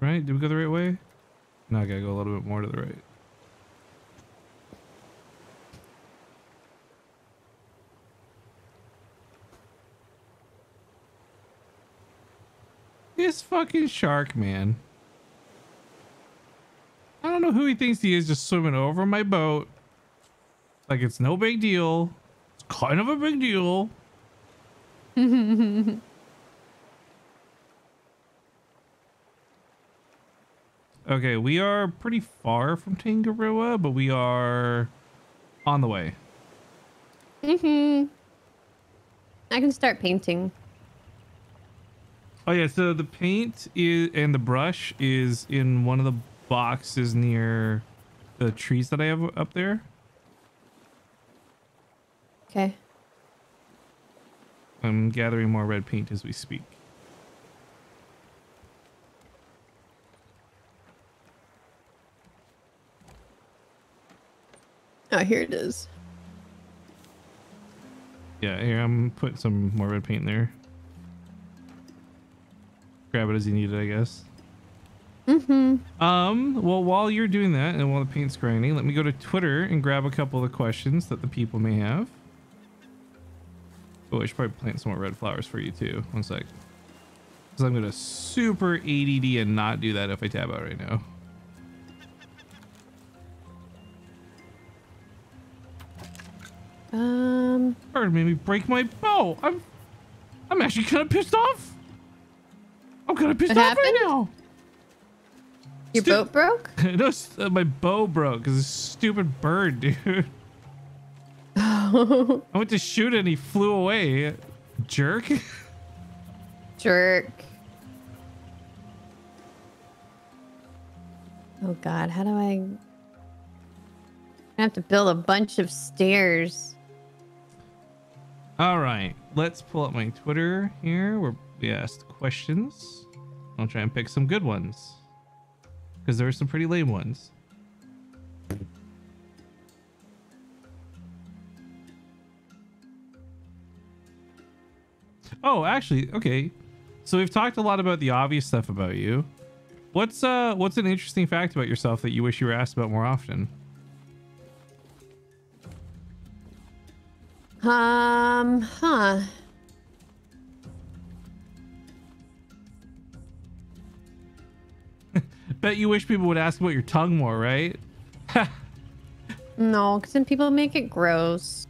Right? Did we go the right way? No, I gotta go a little bit more to the right. This fucking shark, man. I don't know who he thinks he is, just swimming over my boat. Like it's no big deal. It's kind of a big deal. Okay, we are pretty far from Tangaroa, but we are on the way. I can start painting. Oh yeah, so the paint is and the brush is in one of the boxes near the trees that I have up there. Okay. I'm gathering more red paint as we speak. Oh, here it is. Yeah, here, I'm putting some more red paint in there. Grab it as you need it, I guess. Well, while you're doing that and while the paint's grinding, let me go to Twitter and grab a couple of the questions that the people may have. Oh, I should probably plant some more red flowers for you too. One sec. Because I'm going to super ADD and not do that if I tab out right now. Bird made me break my bow. I'm actually kind of pissed off. I'm kind of pissed off right now. Your boat broke? No, my bow broke because this stupid bird, dude. I went to shoot it and he flew away. Jerk. Jerk. Oh God, how do I have to build a bunch of stairs? All right, let's pull up my Twitter here where we asked questions. I'll try and pick some good ones because there are some pretty lame ones. Oh, actually, okay. So we've talked a lot about the obvious stuff about you. What's an interesting fact about yourself that you wish you were asked about more often? Bet you wish people would ask about your tongue more, right? No, because then people make it gross.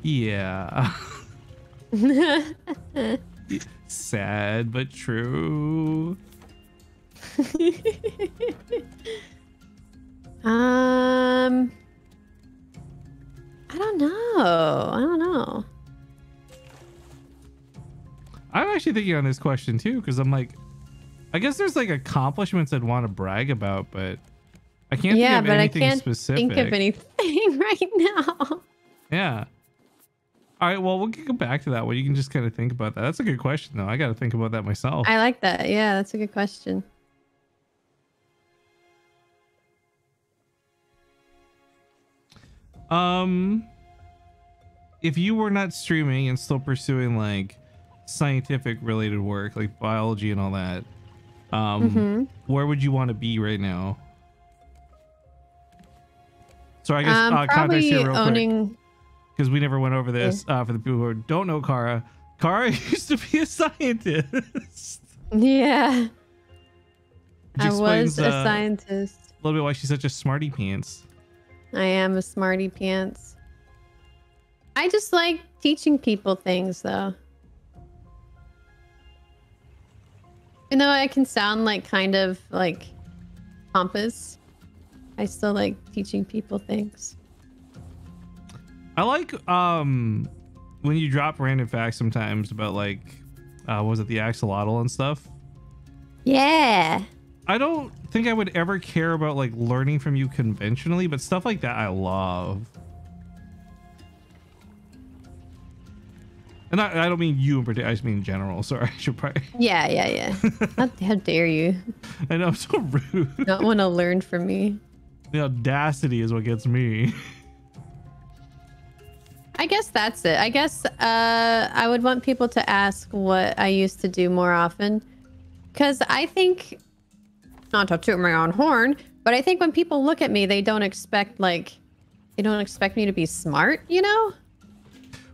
Yeah. Sad but true. I don't know. I'm actually thinking on this question too, because I'm like, I guess there's like accomplishments I'd want to brag about, but I can't think of anything specific. Think of anything right now. Yeah. All right, well, we'll go back to that one. You can just kind of think about that. That's a good question, though. I got to think about that myself. I like that. Yeah, that's a good question. If you were not streaming and still pursuing like scientific related work, like biology and all that, where would you want to be right now? So I guess probably here real owning. Quick, because we never went over this. For the people who don't know Kara used to be a scientist. Yeah, I was a scientist. A little bit why she's such a smarty pants. I am a smarty pants. I just like teaching people things, though. You know, I can sound like kind of like pompous. I still like teaching people things. I like when you drop random facts sometimes about like was it the axolotl and stuff? Yeah. I don't think I would ever care about like learning from you conventionally, but stuff like that I love. And I don't mean you in particular, I just mean in general. Sorry, I should probably. Yeah. How dare you? I know, I'm so rude. Not want to learn from me. The audacity is what gets me. I guess that's it. I guess I would want people to ask what I used to do more often. Because I think, not to toot my own horn, but I think when people look at me, they don't expect me to be smart, you know?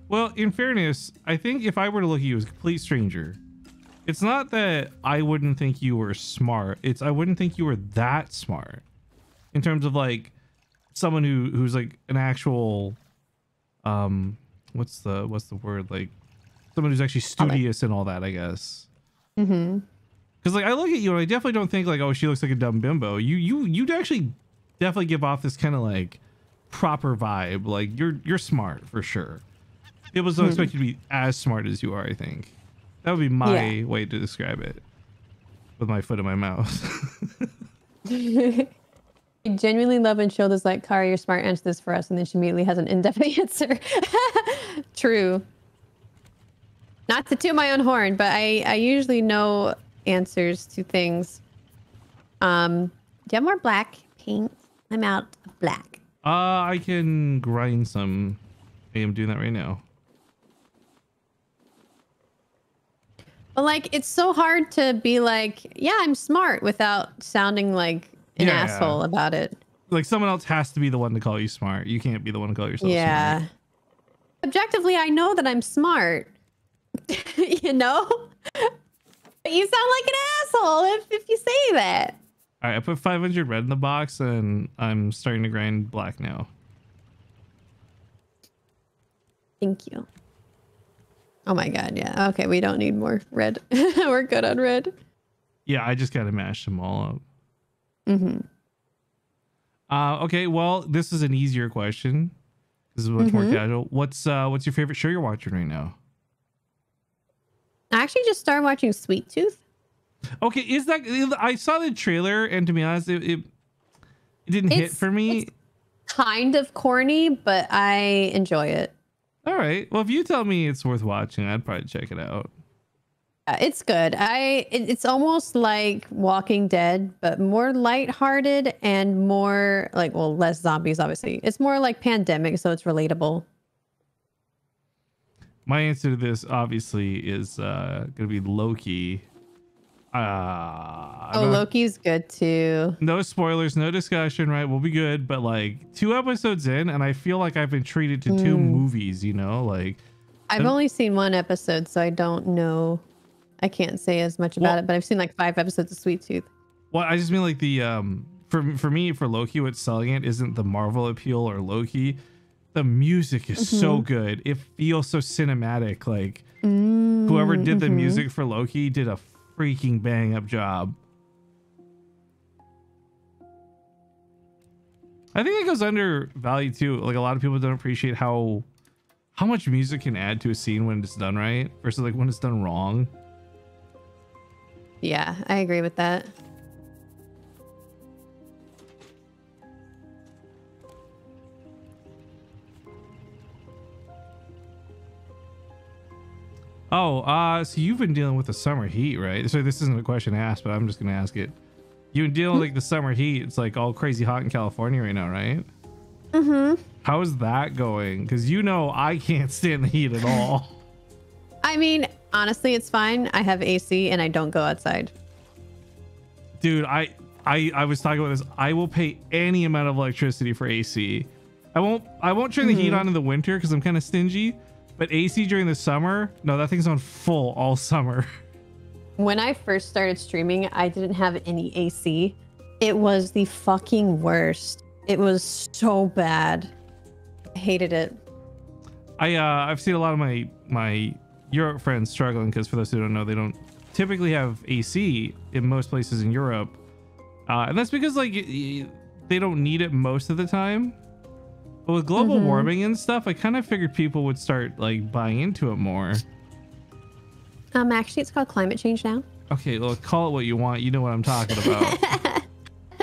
Well, in fairness, I think if I were to look at you as a complete stranger, it's not that I wouldn't think you were smart. It's I wouldn't think you were that smart in terms of like someone who's like an actual, what's the word? Like someone who's actually studious and all that, I guess. Mm-hmm. Because like I look at you and I definitely don't think like, oh, she looks like a dumb bimbo. You'd actually definitely give off this kind of like proper vibe. Like you're smart for sure. People don't expect you to be as smart as you are, I think. That would be my way to describe it. With my foot in my mouth. I genuinely love when Shilda's like, Kara, you're smart, answer this for us. And then she immediately has an in-depth answer. True. Not to toot my own horn, but I usually know answers to things. Do you have more black paint? I'm out of black. I can grind some. I am doing that right now. But like, it's so hard to be like, yeah, I'm smart without sounding like an asshole about it. Like someone else has to be the one to call you smart. You can't be the one to call yourself smart. Objectively, I know that I'm smart. You know? But you sound like an asshole if you say that. All right, I put 500 red in the box and I'm starting to grind black now. Thank you. Oh my god, yeah. Okay, we don't need more red. We're good on red. Yeah, I just got to mash them all up. Mm-hmm. Okay, well, this is an easier question. This is much more casual. What's your favorite show you're watching right now? I actually just started watching Sweet Tooth. Okay, is that... I saw the trailer, and to be honest, it didn't hit for me. It's kind of corny, but I enjoy it. All right. Well, if you tell me it's worth watching, I'd probably check it out. It's good. It's almost like Walking Dead, but more lighthearted and more like, well, less zombies, obviously. It's more like Pandemic, so it's relatable. My answer to this, obviously, is going to be Loki. Loki's good too. No spoilers, no discussion, right? We'll be good. But like 2 episodes in, and I feel like I've been treated to 2 movies, you know? Like I've only seen 1 episode, so I don't know. I can't say as much about it, but I've seen like 5 episodes of Sweet Tooth. Well, I just mean like the for me, for Loki, what's selling it isn't the Marvel appeal or Loki. The music is so good. It feels so cinematic. Like whoever did the music for Loki did a freaking bang up job. I think it goes undervalued too. Like a lot of people don't appreciate how much music can add to a scene when it's done right versus like when it's done wrong. Yeah, I agree with that. Oh, so you've been dealing with the summer heat, right? So this isn't a question asked, but I'm just gonna ask it. You've been dealing with like the summer heat. It's like all crazy hot in California right now, right? How is that going? Because you know I can't stand the heat at all. I mean, honestly, it's fine. I have AC and I don't go outside. Dude, I was talking about this. I will pay any amount of electricity for AC. I won't turn the heat on in the winter because I'm kind of stingy. But AC during the summer, no, that thing's on full all summer. When I first started streaming, I didn't have any AC. It was the fucking worst. It was so bad. I hated it. I've seen a lot of my Europe friends struggling because for those who don't know, they don't typically have AC in most places in Europe, and that's because like they don't need it most of the time. But with global warming and stuff, I kind of figured people would start like buying into it more. Actually, it's called climate change now. Okay, well, call it what you want. You know what I'm talking about.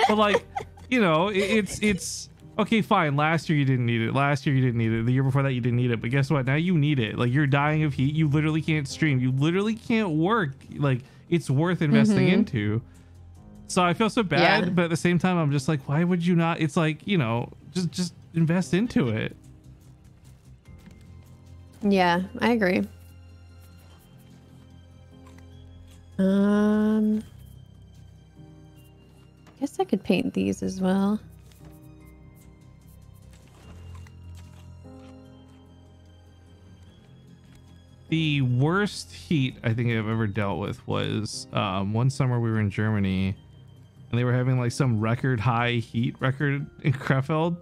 But like, you know, it's okay, fine. Last year you didn't need it. Last year you didn't need it. The year before that you didn't need it. But guess what? Now you need it. Like you're dying of heat. You literally can't stream. You literally can't work. Like it's worth investing into. So I feel so bad, but at the same time, I'm just like, why would you not? It's like, you know, just invest into it. Yeah, I agree. Guess I could paint these as well. The worst heat I think I've ever dealt with was one summer we were in Germany and they were having like some record high heat record in Krefeld.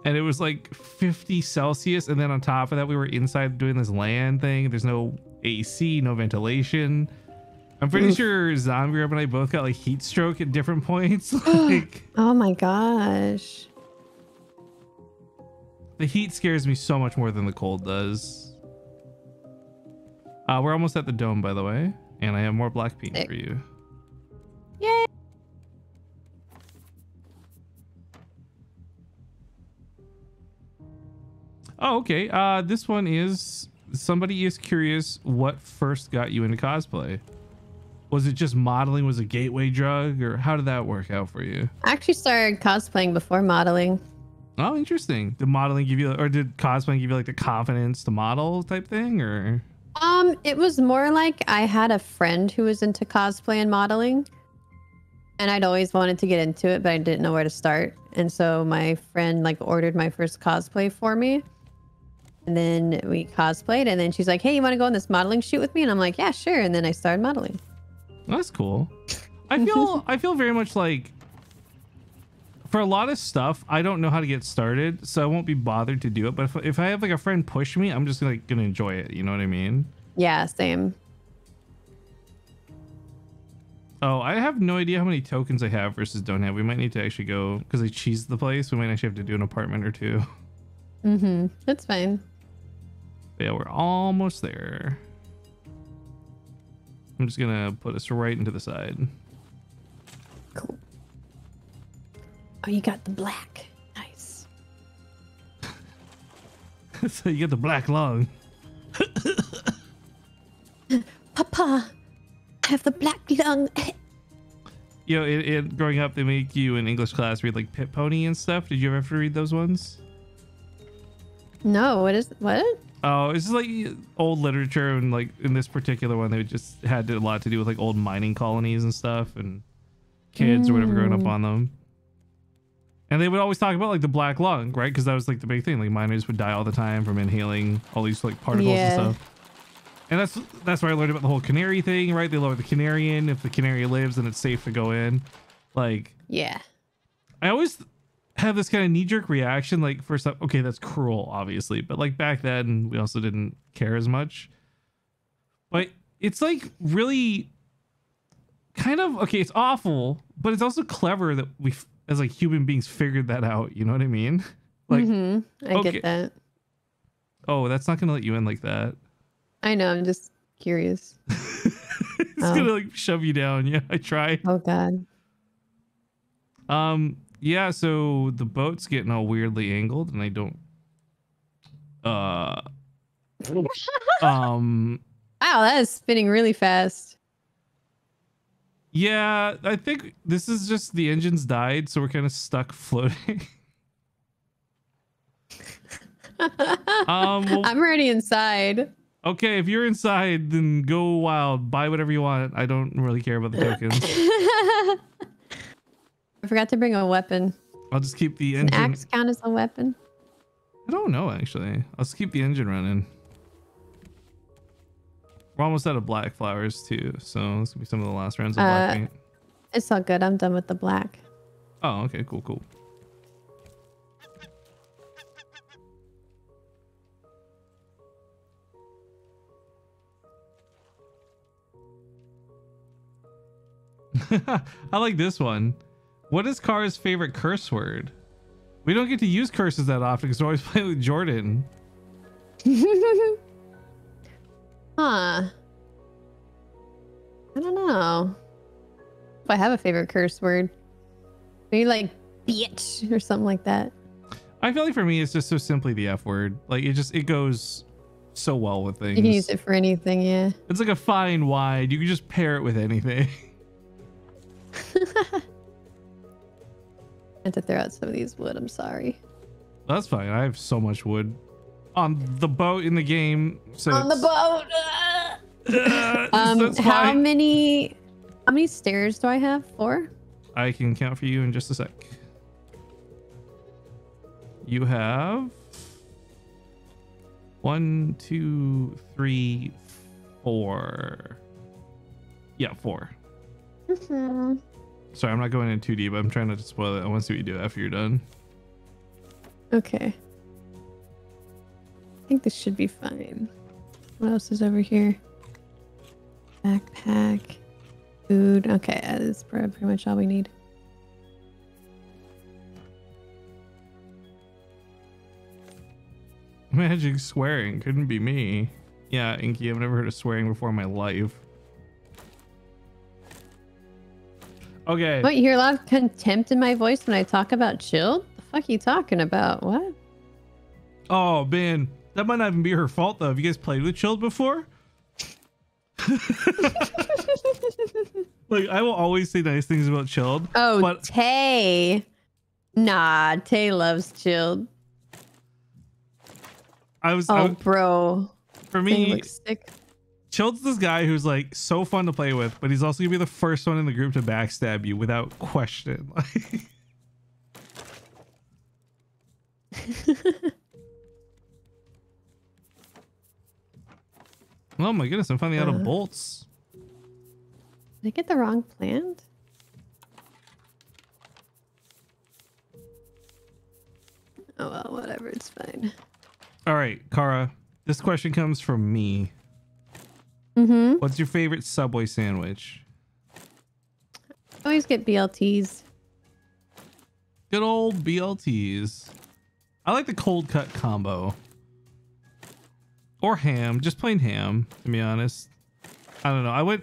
And it was like 50 Celsius. And then on top of that, we were inside doing this LAN thing. There's no AC, no ventilation. I'm pretty sure Zombie Rub and I both got like heat stroke at different points. Like, oh my gosh. The heat scares me so much more than the cold does. We're almost at the dome, by the way. And I have more black paint for you. Yay. Oh, okay. This one is somebody is curious what first got you into cosplay. Was it just modeling was a gateway drug, or how did that work out for you? I actually started cosplaying before modeling. Oh, interesting. Did modeling give you, or did cosplaying give you like the confidence to model type thing, or? It was more like I had a friend who was into cosplay and modeling, and I'd always wanted to get into it, but I didn't know where to start. And so my friend like ordered my first cosplay for me, and then we cosplayed, and then she's like, hey, you want to go on this modeling shoot with me? And I'm like, yeah, sure. And then I started modeling. That's cool. I feel very much like for a lot of stuff, I don't know how to get started, so I won't be bothered to do it. But if I have like a friend push me, I'm just like gonna enjoy it. You know what I mean? Yeah, same. Oh, I have no idea how many tokens I have versus don't have. We might need to actually go, because I cheesed the place. We might actually have to do an apartment or two. Mm-hmm. That's fine. But yeah, we're almost there. I'm just gonna put us right into the side. Cool. Oh, you got the black. Nice. So you get the black lung. Papa, I have the black lung. You know, growing up, they make you in English class read like Pit Pony and stuff. Did you ever have to read those ones? No, what? Oh, it's just like old literature, and like in this particular one, they just had a lot to do with like old mining colonies and stuff, and kids or whatever growing up on them. And they would always talk about like the black lung, right? Because that was like the big thing. Like miners would die all the time from inhaling all these like particles and stuff. And that's where I learned about the whole canary thing, right? They lower the canary in. If the canary lives, then it's safe to go in. Like, Yeah. I always have this kind of knee-jerk reaction. Like, first up, okay, that's cruel, obviously. But like back then, we also didn't care as much. But it's like really kind of, okay, it's awful, but it's also clever that we, as like human beings, figured that out. You know what I mean? Like, I get that. Oh, that's not going to let you in like that. I know, I'm just curious. It's gonna like shove you down. Yeah, I tried. Oh god. Yeah, so the boat's getting all weirdly angled, and I don't Wow, that is spinning really fast. Yeah, I think this is just the engine's died, so we're kind of stuck floating. Well, I'm already inside. okay, if you're inside, then go wild. Buy whatever you want. I don't really care about the tokens. I forgot to bring a weapon. I'll just keep the Does engine. an axe count as a weapon? I don't know, actually. I'll just keep the engine running. We're almost out of black flowers, too. So this will be some of the last rounds of black paint. It's all good. I'm done with the black. Oh, okay. Cool, cool. I like this one. What is Kara's favorite curse word? We don't get to use curses that often because we're always playing with Jordan. Huh. I don't know if I have a favorite curse word. Maybe like bitch or something like that. I feel like for me, it's just so simply the F word. Like it goes so well with things. You can use it for anything, yeah. It's like a fine wine. You can just pair it with anything. I had to throw out some of these wood. I'm sorry. That's fine. I have so much wood on the boat in the game. So On the boat. that's How fine. many stairs do I have? 4? I can count for you in just a sec. You have 1, 2, 3, 4. Yeah, 4. Sorry, I'm not going in too deep. I'm trying not to spoil it. I want to see what you do after you're done. Okay. I think this should be fine. What else is over here? Backpack. Food. Okay, that's pretty much all we need. Magic swearing. Couldn't be me. Yeah, Inky, I've never heard of swearing before in my life. Okay. What, you hear a lot of contempt in my voice when I talk about chill? The fuck are you talking about? What? Oh, man. That might not even be her fault though. Have you guys played with Chilled before? Like, I will always say nice things about Chilled. Oh, but Tay. Nah, Tay loves Chilled. Bro. For Thing me, looks sick. Chilled's this guy who's like so fun to play with, but he's also gonna be the first one in the group to backstab you without question. Oh my goodness, I'm finally out of bolts. Did I get the wrong plant? Oh well, whatever, it's fine. All right, Kara, this question comes from me. What's your favorite Subway sandwich? I always get BLTs. Good old BLTs. I like the cold cut combo. Or ham, just plain ham, to be honest. I don't know.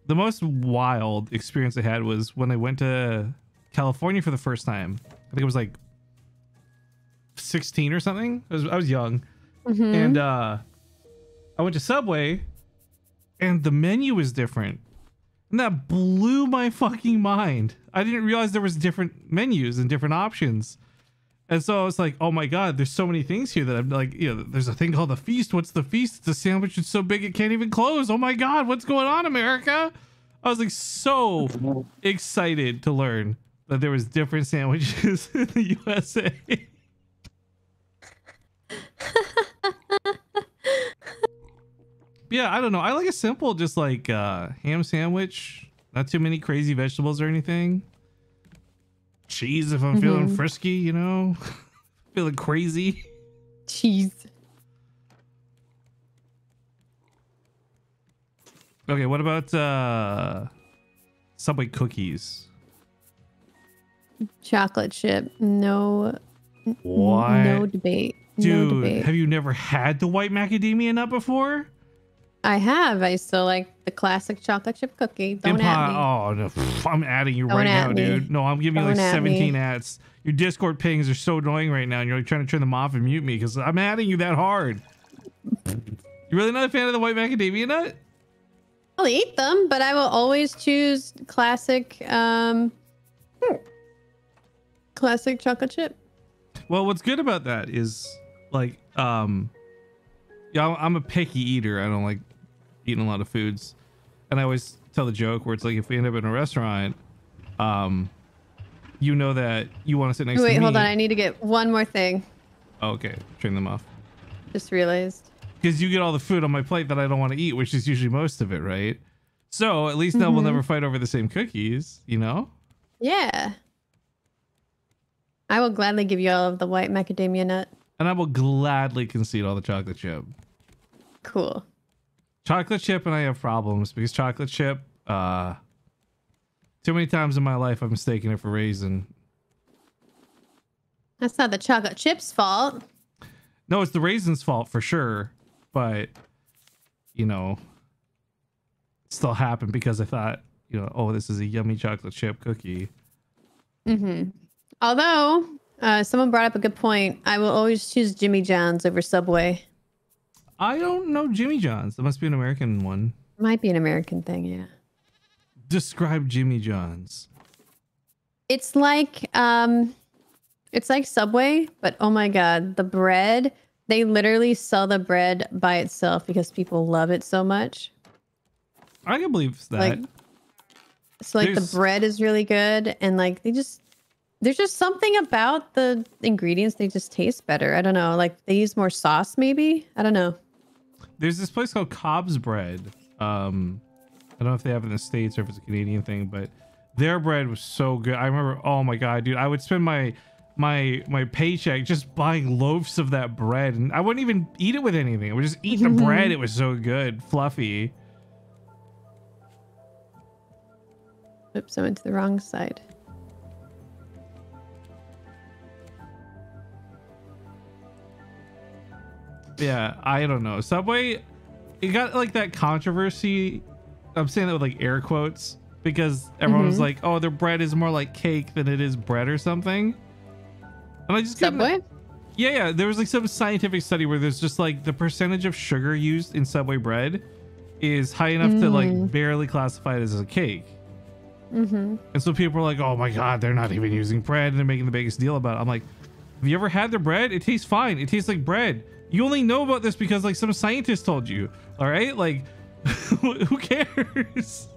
The most wild experience I had was when I went to California for the first time. I think it was like 16 or something. I was young. And I went to Subway and the menu was different. And that blew my fucking mind. I didn't realize there was different menus and different options. And so I was like, oh my God, there's so many things here that I'm like, you know, there's a thing called the feast. What's the feast? It's a sandwich that's so big it can't even close. Oh my God, what's going on, America? I was like so excited to learn that there was different sandwiches in the USA. Yeah, I don't know. I like a simple, just like ham sandwich. Not too many crazy vegetables or anything. Cheese if I'm feeling frisky, you know, feeling crazy. Cheese. Okay, what about Subway cookies? Chocolate chip. No. What? No debate. Dude, no debate. Have you never had the white macadamia nut before? I have. I still like the classic chocolate chip cookie. Don't at me. Oh, no. I'm adding you Don't right at now, me. dude. No, I'm giving you Don't like at 17 me. ads. Your Discord pings are so annoying right now, and you're like trying to turn them off and mute me because I'm adding you that hard. You really not a fan of the white macadamia nut? I'll eat them, but I will always choose classic classic chocolate chip. Well, what's good about that is like yeah, I'm a picky eater. I don't like eating a lot of foods, and I always tell the joke where it's like if we end up in a restaurant, you know that you want to sit next to me. Wait, hold on. I need to get one more thing. Oh, okay, turn them off. Just realized. Because you get all the food on my plate that I don't want to eat, which is usually most of it, right? So at least now we'll never fight over the same cookies, you know? Yeah. I will gladly give you all of the white macadamia nut. And I will gladly concede all the chocolate chip. Cool. Chocolate chip and I have problems because chocolate chip, too many times in my life I've mistaken it for raisin. That's not the chocolate chip's fault. No, it's the raisin's fault for sure. But, you know, it still happened because I thought, you know, oh, this is a yummy chocolate chip cookie. Although, someone brought up a good point. I will always choose Jimmy John's over Subway. I don't know Jimmy John's. That must be an American one. Might be an American thing, yeah. Describe Jimmy John's. It's like Subway, but oh my God, the bread, they literally sell the bread by itself because people love it so much. I can believe that. Like, so like the bread is really good, and like there's just something about the ingredients, they just taste better. I don't know, like they use more sauce maybe. I don't know. There's this place called Cobb's Bread. I don't know if they have it in the States or if it's a Canadian thing, but their bread was so good. I remember, oh my God, dude, I would spend my paycheck just buying loaves of that bread, and I wouldn't even eat it with anything. I would just eat the bread. It was so good, fluffy. Oops, I went to the wrong side. Yeah, I don't know. Subway, it got like that controversy. I'm saying that with like air quotes because everyone was like, oh, their bread is more like cake than it is bread or something. And I just Subway? Yeah, there was like some scientific study where there's just like the percentage of sugar used in Subway bread is high enough to like barely classify it as a cake. And so people are like, oh my God, they're not even using bread and they're making the biggest deal about it. I'm like, have you ever had their bread? It tastes fine. It tastes like bread. You only know about this because like some scientist told you. All right. Like who cares?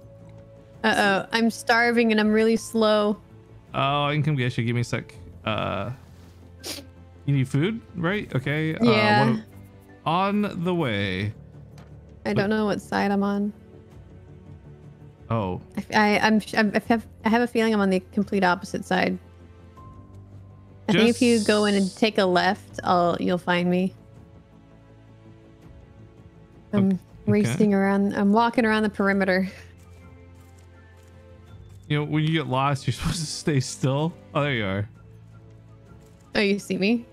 Uh-oh. I'm starving and I'm really slow. Oh, I can come get you. Give me a sec. You need food, right? Okay. Yeah. On the way. I don't know what side I'm on. Oh. I have a feeling I'm on the complete opposite side. I think if you go in and take a left, you'll find me. I'm racing around. I'm walking around the perimeter. You know, when you get lost, you're supposed to stay still. Oh, there you are. Oh, you see me?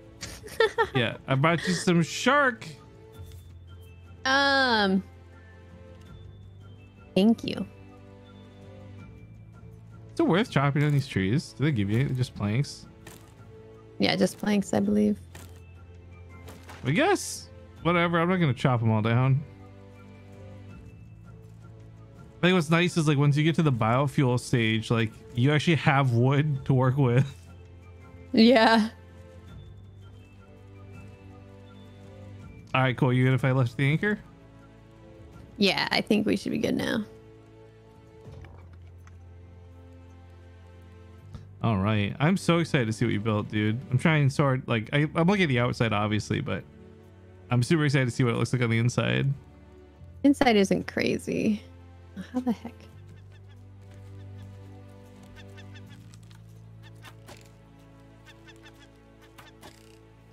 Yeah, I brought you some shark. Thank you. Is it worth chopping down these trees? Do they give you just planks? Yeah, just planks, I believe. I guess. Whatever. I'm not gonna chop them all down. I think what's nice is like once you get to the biofuel stage, like you actually have wood to work with. Yeah. All right, cool. You good if I left the anchor? Yeah, I think we should be good now. All right. I'm so excited to see what you built, dude. I'm trying sort like I'm looking at the outside, obviously, but I'm super excited to see what it looks like on the inside. Inside isn't crazy. How the heck?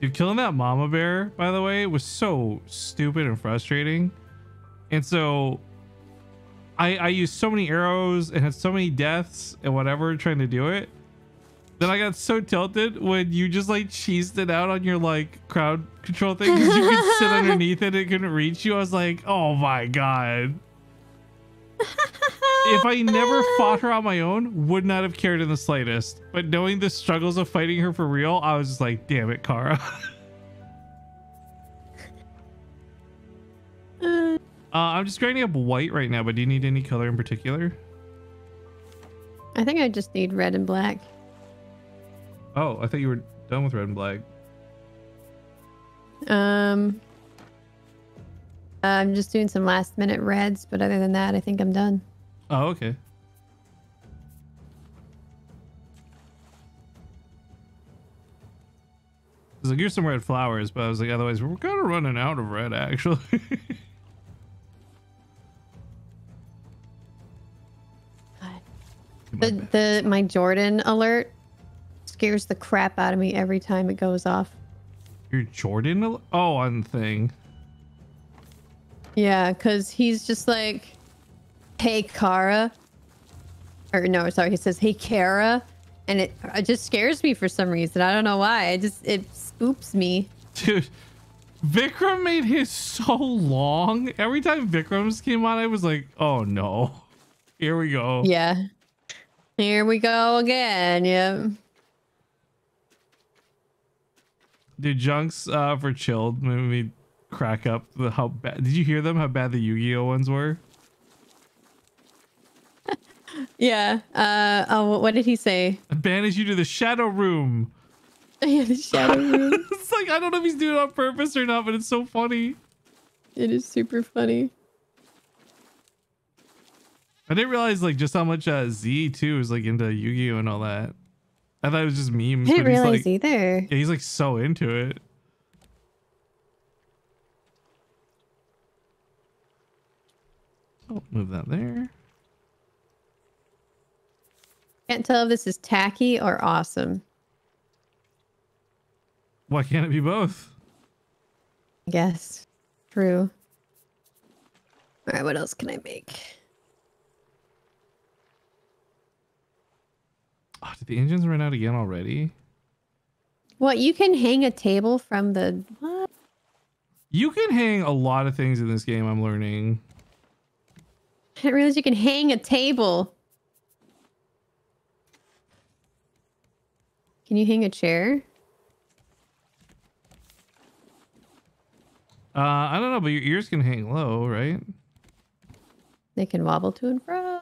Dude, killing that mama bear, by the way, was so stupid and frustrating. And so I used so many arrows and had so many deaths and whatever trying to do it. Then I got so tilted when you just like cheesed it out on your like crowd control thing because you could sit underneath it and it couldn't reach you. I was like, oh my God. If I never fought her on my own, would not have cared in the slightest. But knowing the struggles of fighting her for real, I was just like, damn it, Kara. I'm just grinding up white right now, but do you need any color in particular? I think I just need red and black. Oh, I thought you were done with red and black. I'm just doing some last minute reds, but other than that, I think I'm done. Oh, okay. I was like, here's some red flowers, but I was like, otherwise we're kind of running out of red, actually. My Jordan alert scares the crap out of me every time it goes off. Your Jordan? Oh, on the thing. Yeah, because he's just like, hey, Kara. Or no, sorry, he says, hey, Kara. And it just scares me for some reason. I don't know why. It spooks me. Dude, Vikram made his so long. Every time Vikram's came on, I was like, oh no. Here we go. Yeah. Here we go again. Yeah. Dude, Junks for chilled made me crack up how bad. Did you hear them? How bad the Yu-Gi-Oh ones were? Yeah. Oh, what did he say? I banish you to the shadow room. Yeah, the shadow room. It's like, I don't know if he's doing it on purpose or not, but it's so funny. It is super funny. I didn't realize like just how much Z too is like into Yu-Gi-Oh and all that. I thought it was just memes. I didn't realize like, either. Yeah, he's like so into it. Oh, move that there. Can't tell if this is tacky or awesome. Why can't it be both? I guess. True. All right, what else can I make? Oh, did the engines run out again already? What, you can hang a table from the... What? You can hang a lot of things in this game, I'm learning. I didn't realize you can hang a table. Can you hang a chair? I don't know, but your ears can hang low, right? They can wobble to and fro.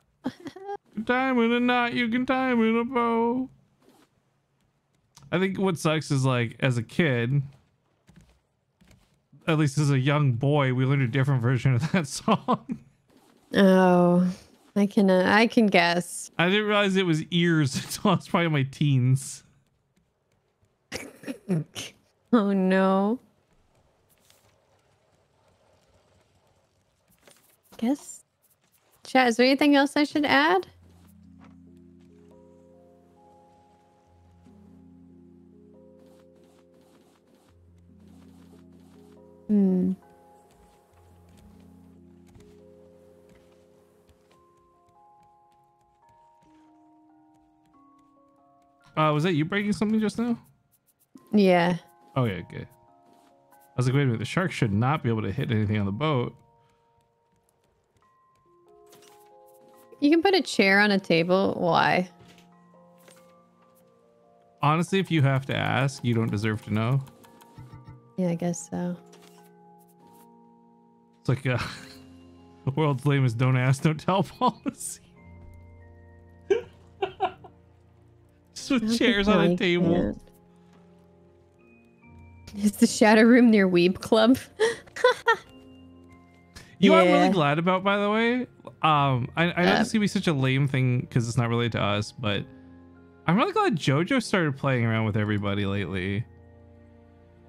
Time in a knot, you can time in a bow. I think what sucks is like as a kid, at least as a young boy, we learned a different version of that song. Oh, I can guess. I didn't realize it was ears until I was probably in my teens. Oh no. Guess. Chat, is there anything else I should add? Was that you breaking something just now? Yeah. Oh yeah, okay. I was like, wait a minute, the shark should not be able to hit anything on the boat. You can put a chair on a table. Why? Honestly, if you have to ask, you don't deserve to know. Yeah, I guess so. It's like the world's lamest don't ask, don't tell policy. Just with chairs on a table. Is the shadow room near Weeb Club? You know what I'm really glad about, by the way? I know this is gonna be such a lame thing because it's not related to us, but I'm really glad JoJo started playing around with everybody lately.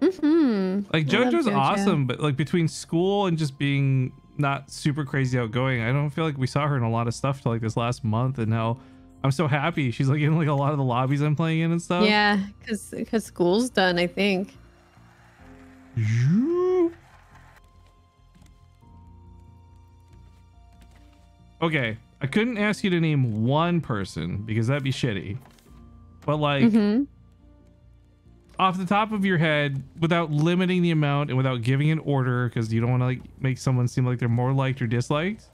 Like JoJo's awesome, but like between school and just being not super crazy outgoing, I don't feel like we saw her in a lot of stuff till like this last month, and now I'm so happy she's like in like a lot of the lobbies I'm playing in and stuff. Yeah, because school's done, I think. Okay, I couldn't ask you to name one person because that'd be shitty. But like off the top of your head, without limiting the amount and without giving an order, because you don't want to like make someone seem like they're more liked or disliked,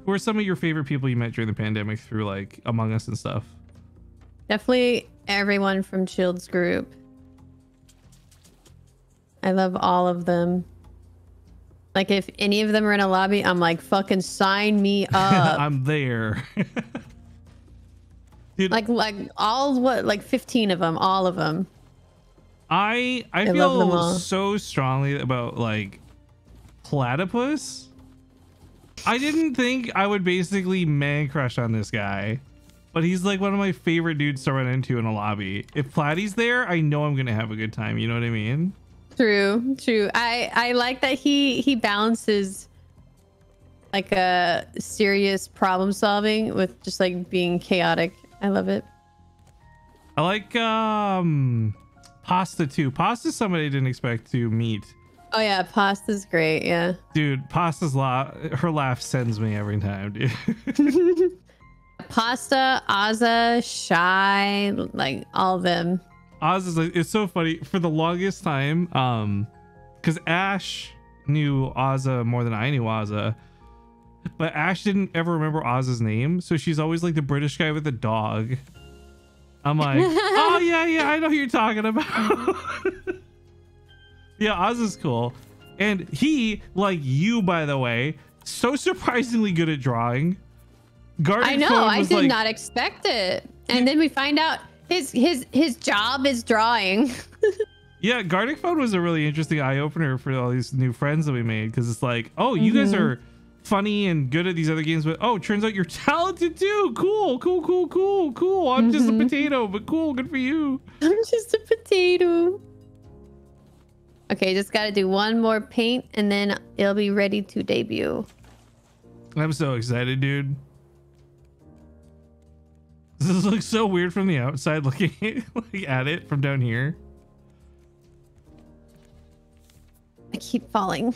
who are some of your favorite people you met during the pandemic through like Among Us and stuff? Definitely everyone from Chilled's group. I love all of them. Like if any of them are in a lobby, I'm like, fucking sign me up. I'm there. Dude, like all what, like 15 of them, all of them. I feel so strongly about like Platypus. I didn't think I would basically man crush on this guy, but he's like one of my favorite dudes to run into in a lobby. If Platy's there, I know I'm gonna have a good time. You know what I mean? True. I like that he balances like a serious problem solving with just like being chaotic. I love it. I like Pasta too. Pasta's somebody I didn't expect to meet. Oh yeah, Pasta's great. Yeah, dude, Pasta's her laugh sends me every time, dude. Pasta, Ozza, Shy, like all of them. Oz is like, it's so funny for the longest time, because Ash knew Ozza more than I knew Ozza, but Ash didn't ever remember Ozza's name, so she's always like the British guy with the dog. I'm like, oh yeah, I know who you're talking about. Yeah, Ozza's cool, and he, like you, by the way, so surprisingly good at drawing. I know, I did not expect it, and then we find out his job is drawing. Yeah, Gartic Phone was a really interesting eye-opener for all these new friends that we made, because it's like, oh, you guys are funny and good at these other games, but oh, turns out you're talented too. Cool. I'm just a potato, but cool, good for you. I'm just a potato. Okay, just gotta do one more paint and then it'll be ready to debut. I'm so excited, dude. This looks so weird from the outside looking at it from down here. I keep falling.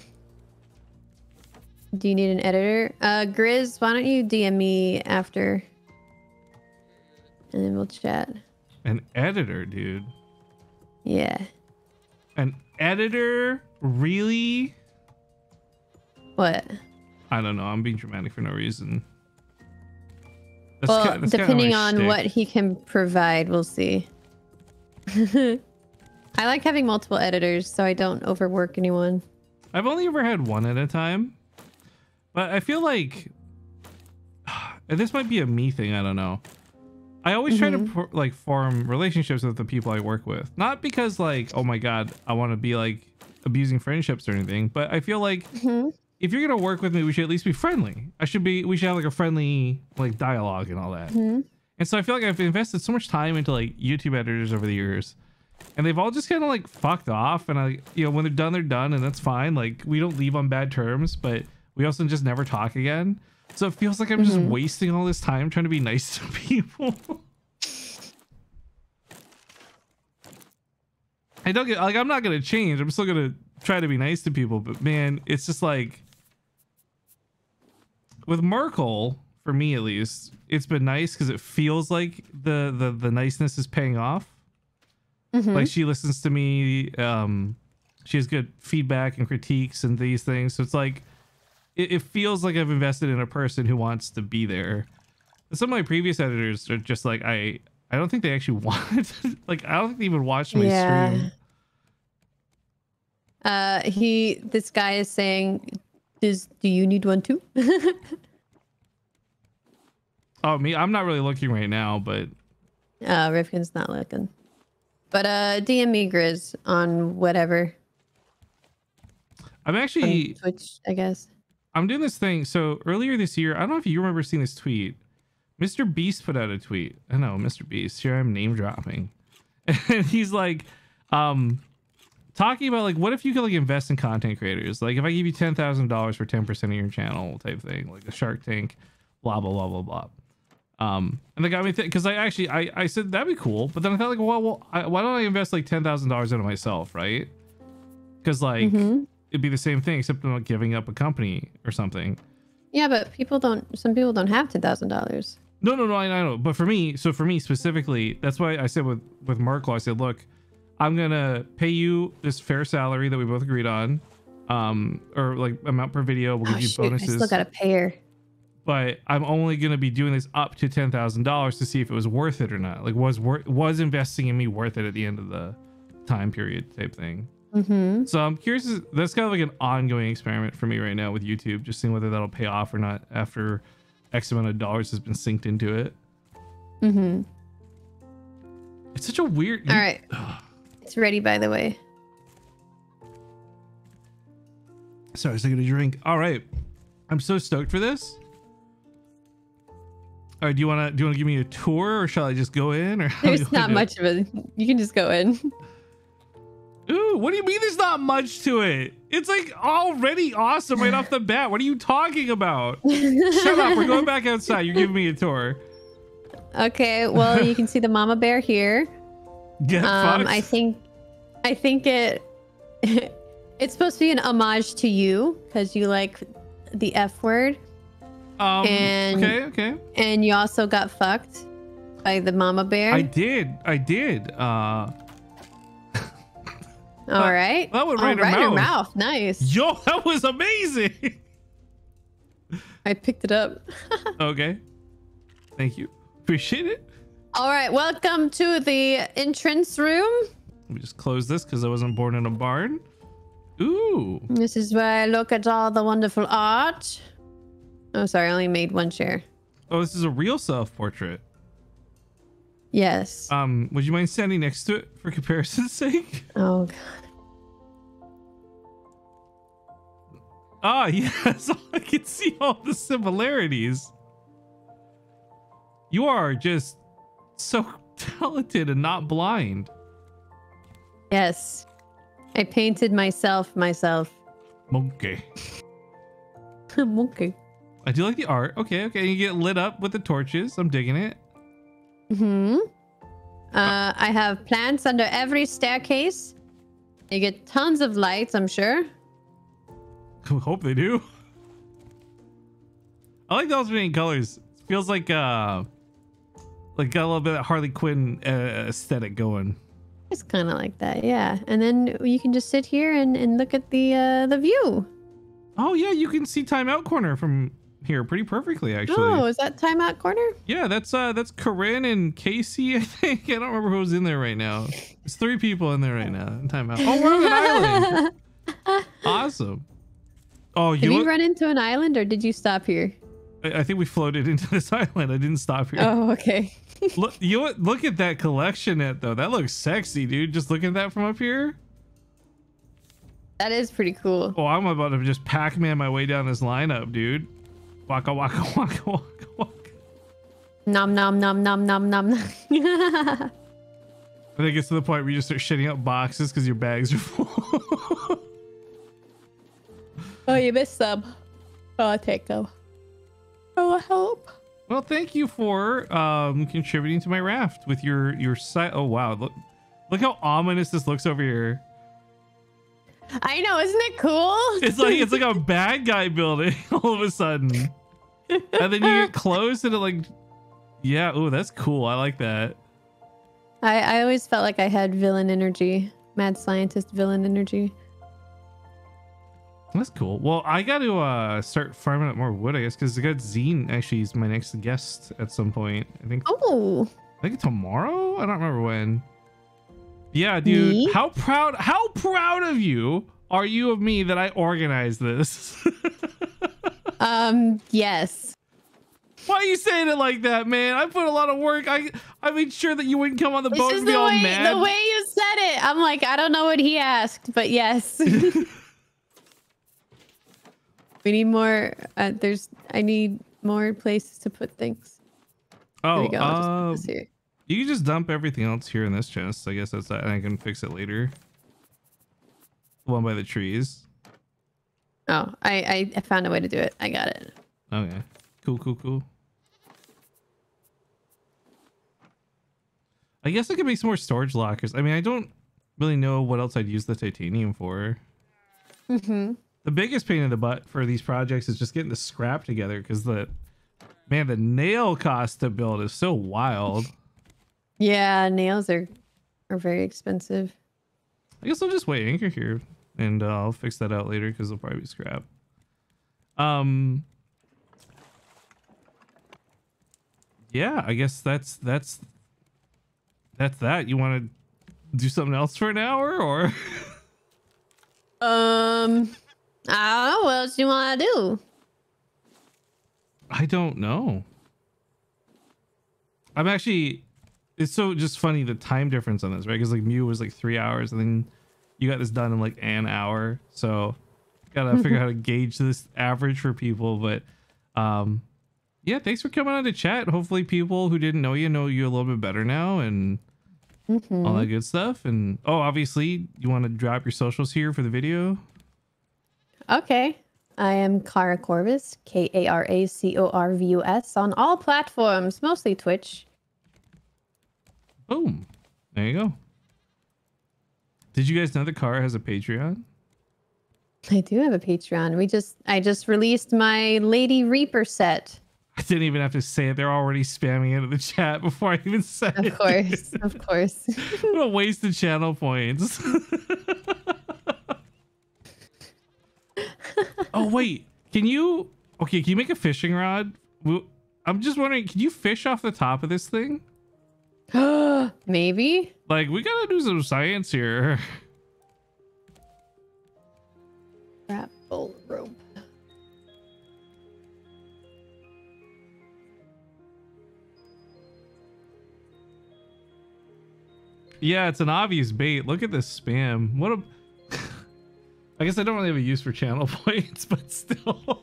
Do you need an editor? Grizz, why don't you DM me after? And then we'll chat. An editor, dude. Yeah. An editor? Really? What? I don't know. I'm being dramatic for no reason. Well, depending on what he can provide, we'll see. I like having multiple editors so I don't overwork anyone. I've only ever had one at a time, but I feel like and this might be a me thing. I don't know. I always try to like form relationships with the people I work with, not because like, oh my God, I want to be like abusing friendships or anything, but I feel like if you're gonna work with me, we should at least be friendly. We should have like a friendly like dialogue and all that. And so I feel like I've invested so much time into like YouTube editors over the years, and they've all just kind of like fucked off. And when they're done, and that's fine. Like we don't leave on bad terms, but we also just never talk again. So it feels like I'm just wasting all this time trying to be nice to people. I don't get like, I'm not gonna change. I'm still gonna try to be nice to people, but man, it's just like with Merkel, for me at least, it's been nice because it feels like the niceness is paying off. Like she listens to me. She has good feedback and critiques and these things. So it's like it feels like I've invested in a person who wants to be there. Some of my previous editors are just like I don't think they actually want like I don't think they even watched my stream. This guy is saying, do you need one too? Oh, me? I'm not really looking right now, but Rifkin's not looking. But DM me Grizz on whatever. I'm actually on Twitch, I guess. I'm doing this thing. So earlier this year, I don't know if you remember seeing this tweet. Mr. Beast put out a tweet. I know, Mr. Beast. Here I'm name dropping. And he's like, talking about like, what if you could like invest in content creators? Like if I give you $10,000 for 10% of your channel type thing, like a Shark Tank, blah, blah, blah, blah, blah. And they got me because I said that'd be cool, but then I thought like, well, why don't I invest like $10,000 into myself, right? Because like it'd be the same thing except I'm not giving up a company or something. Yeah, but some people don't have $10,000. No, I know. But for me specifically, that's why I said with Merkel, I said, look, I'm gonna pay you this fair salary that we both agreed on, or like amount per video. We'll give you bonuses. I still gotta pay her. But I'm only gonna be doing this up to $10,000 to see if it was worth it or not. Like was investing in me worth it at the end of the time period type thing. So I'm curious. That's kind of like an ongoing experiment for me right now with YouTube, just seeing whether that'll pay off or not after X amount of dollars has been synced into it. It's such a weird. All right, it's ready, by the way. Sorry, I was taking a drink. All right, I'm so stoked for this. All right, do you want to give me a tour, or shall I just go in? Or there's not much of it. You can just go in. Ooh, what do you mean there's not much to it? It's like already awesome right off the bat. What are you talking about? Shut up, we're going back outside. You're giving me a tour. Okay, well, you can see the mama bear here. Get fucked. I think it's supposed to be an homage to you because you like the F word. And okay. And you also got fucked by the mama bear. I did. All right. That went right in her mouth. Nice. Yo, that was amazing. I picked it up. Okay. Thank you. Appreciate it. All right. Welcome to the entrance room. Let me just close this because I wasn't born in a barn. Ooh. This is where I look at all the wonderful art. Oh, sorry. I only made one chair. Oh, this is a real self-portrait. Yes. Would you mind standing next to it for comparison's sake? Oh god. Ah, yes, I can see all the similarities. You are just so talented and not blind. Yes. I painted myself. Monkey. Monkey. I do like the art. Okay. You get lit up with the torches. I'm digging it. I have plants under every staircase. You get tons of lights, I'm sure. Hope they do. I like the alternating colors. It feels like got a little bit of Harley Quinn aesthetic going. It's kind of like that, yeah. And then you can just sit here and look at the view. Oh yeah, you can see Timeout Corner from here pretty perfectly, actually. Oh, is that Timeout Corner? Yeah, that's Corinne and Casey, I think. I don't remember who's in there right now. There's 3 people in there right now in Timeout. Oh, we're on an island. Awesome. Oh, Did we run into an island or did you stop here? I think we floated into this island. I didn't stop here. Oh, okay. Look at that collection net though. That looks sexy, dude. Just looking at that from up here. That is pretty cool. Oh, I'm about to just Pac-Man my way down this lineup, dude. Waka waka waka waka waka. Nom nom nom nom nom nom. I think it gets to the point where you just start shitting out boxes because your bags are full. Oh, you missed some. Oh, I'll take them. Oh, help. Well, thank you for contributing to my raft with your site. Oh wow, look how ominous this looks over here. I know, isn't it cool? It's like a bad guy building all of a sudden, and then you get close and it like, yeah. Oh, that's cool. I like that. I always felt like I had villain energy, mad scientist villain energy. That's cool. Well, I got to start farming up more wood, I guess, because I got Zine actually is my next guest at some point. I think. Oh. I think tomorrow. I don't remember when. Yeah, dude. Me? How proud of you are you of me that I organized this? Yes. Why are you saying it like that, man? I put a lot of work. I made sure that you wouldn't come on the boat and be all mad. The way you said it, I'm like, I don't know what he asked, but yes. We need more. I need more places to put things. Oh, there we go. I'll just put this here. You can just dump everything else here in this chest. I guess that's that. And I can fix it later. The one by the trees. Oh, I found a way to do it. I got it. Okay. Cool. I guess I could make some more storage lockers. I mean, I don't really know what else I'd use the titanium for. Mm-hmm. The biggest pain in the butt for these projects is just getting the scrap together because the nail cost to build is so wild. Yeah, nails are very expensive. I guess I'll just wait anchor here and I'll fix that out later because it'll probably be scrap. Yeah, I guess that's that. You want to do something else for an hour or? I don't know. What else do you want to do? I don't know. I'm actually, it's so just funny the time difference on this, right? Because like Mew was like 3 hours and then you got this done in like an hour. So gotta figure out how to gauge this average for people. But yeah, thanks for coming on to chat. Hopefully people who didn't know you a little bit better now and all that good stuff. And oh, obviously you want to drop your socials here for the video. Okay. I am KaraCorvus, KaraCorvus on all platforms, mostly Twitch. Boom. There you go. Did you guys know that Kara has a Patreon? I do have a Patreon. I just released my Lady Reaper set. I didn't even have to say it. They're already spamming it in the chat before I even said it. Of course. Of course. What a waste of channel points. Oh, wait. Can you make a fishing rod? I'm just wondering, can you fish off the top of this thing? Maybe. Like, we gotta do some science here. Grapple rope. Yeah, it's an obvious bait. Look at this spam. What a... I guess I don't really have a use for channel points, but still.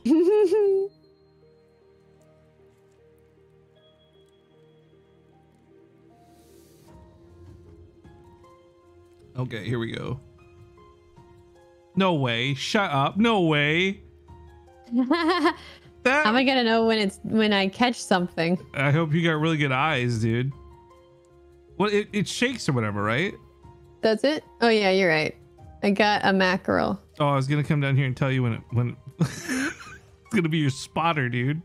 Okay, here we go. No way. Shut up. No way. How am I gonna know when I catch something? I hope you got really good eyes, dude. Well, it shakes or whatever, right? Does it? Oh yeah, you're right. I got a mackerel. Oh, I was gonna come down here and tell you when it's gonna be your spotter, dude.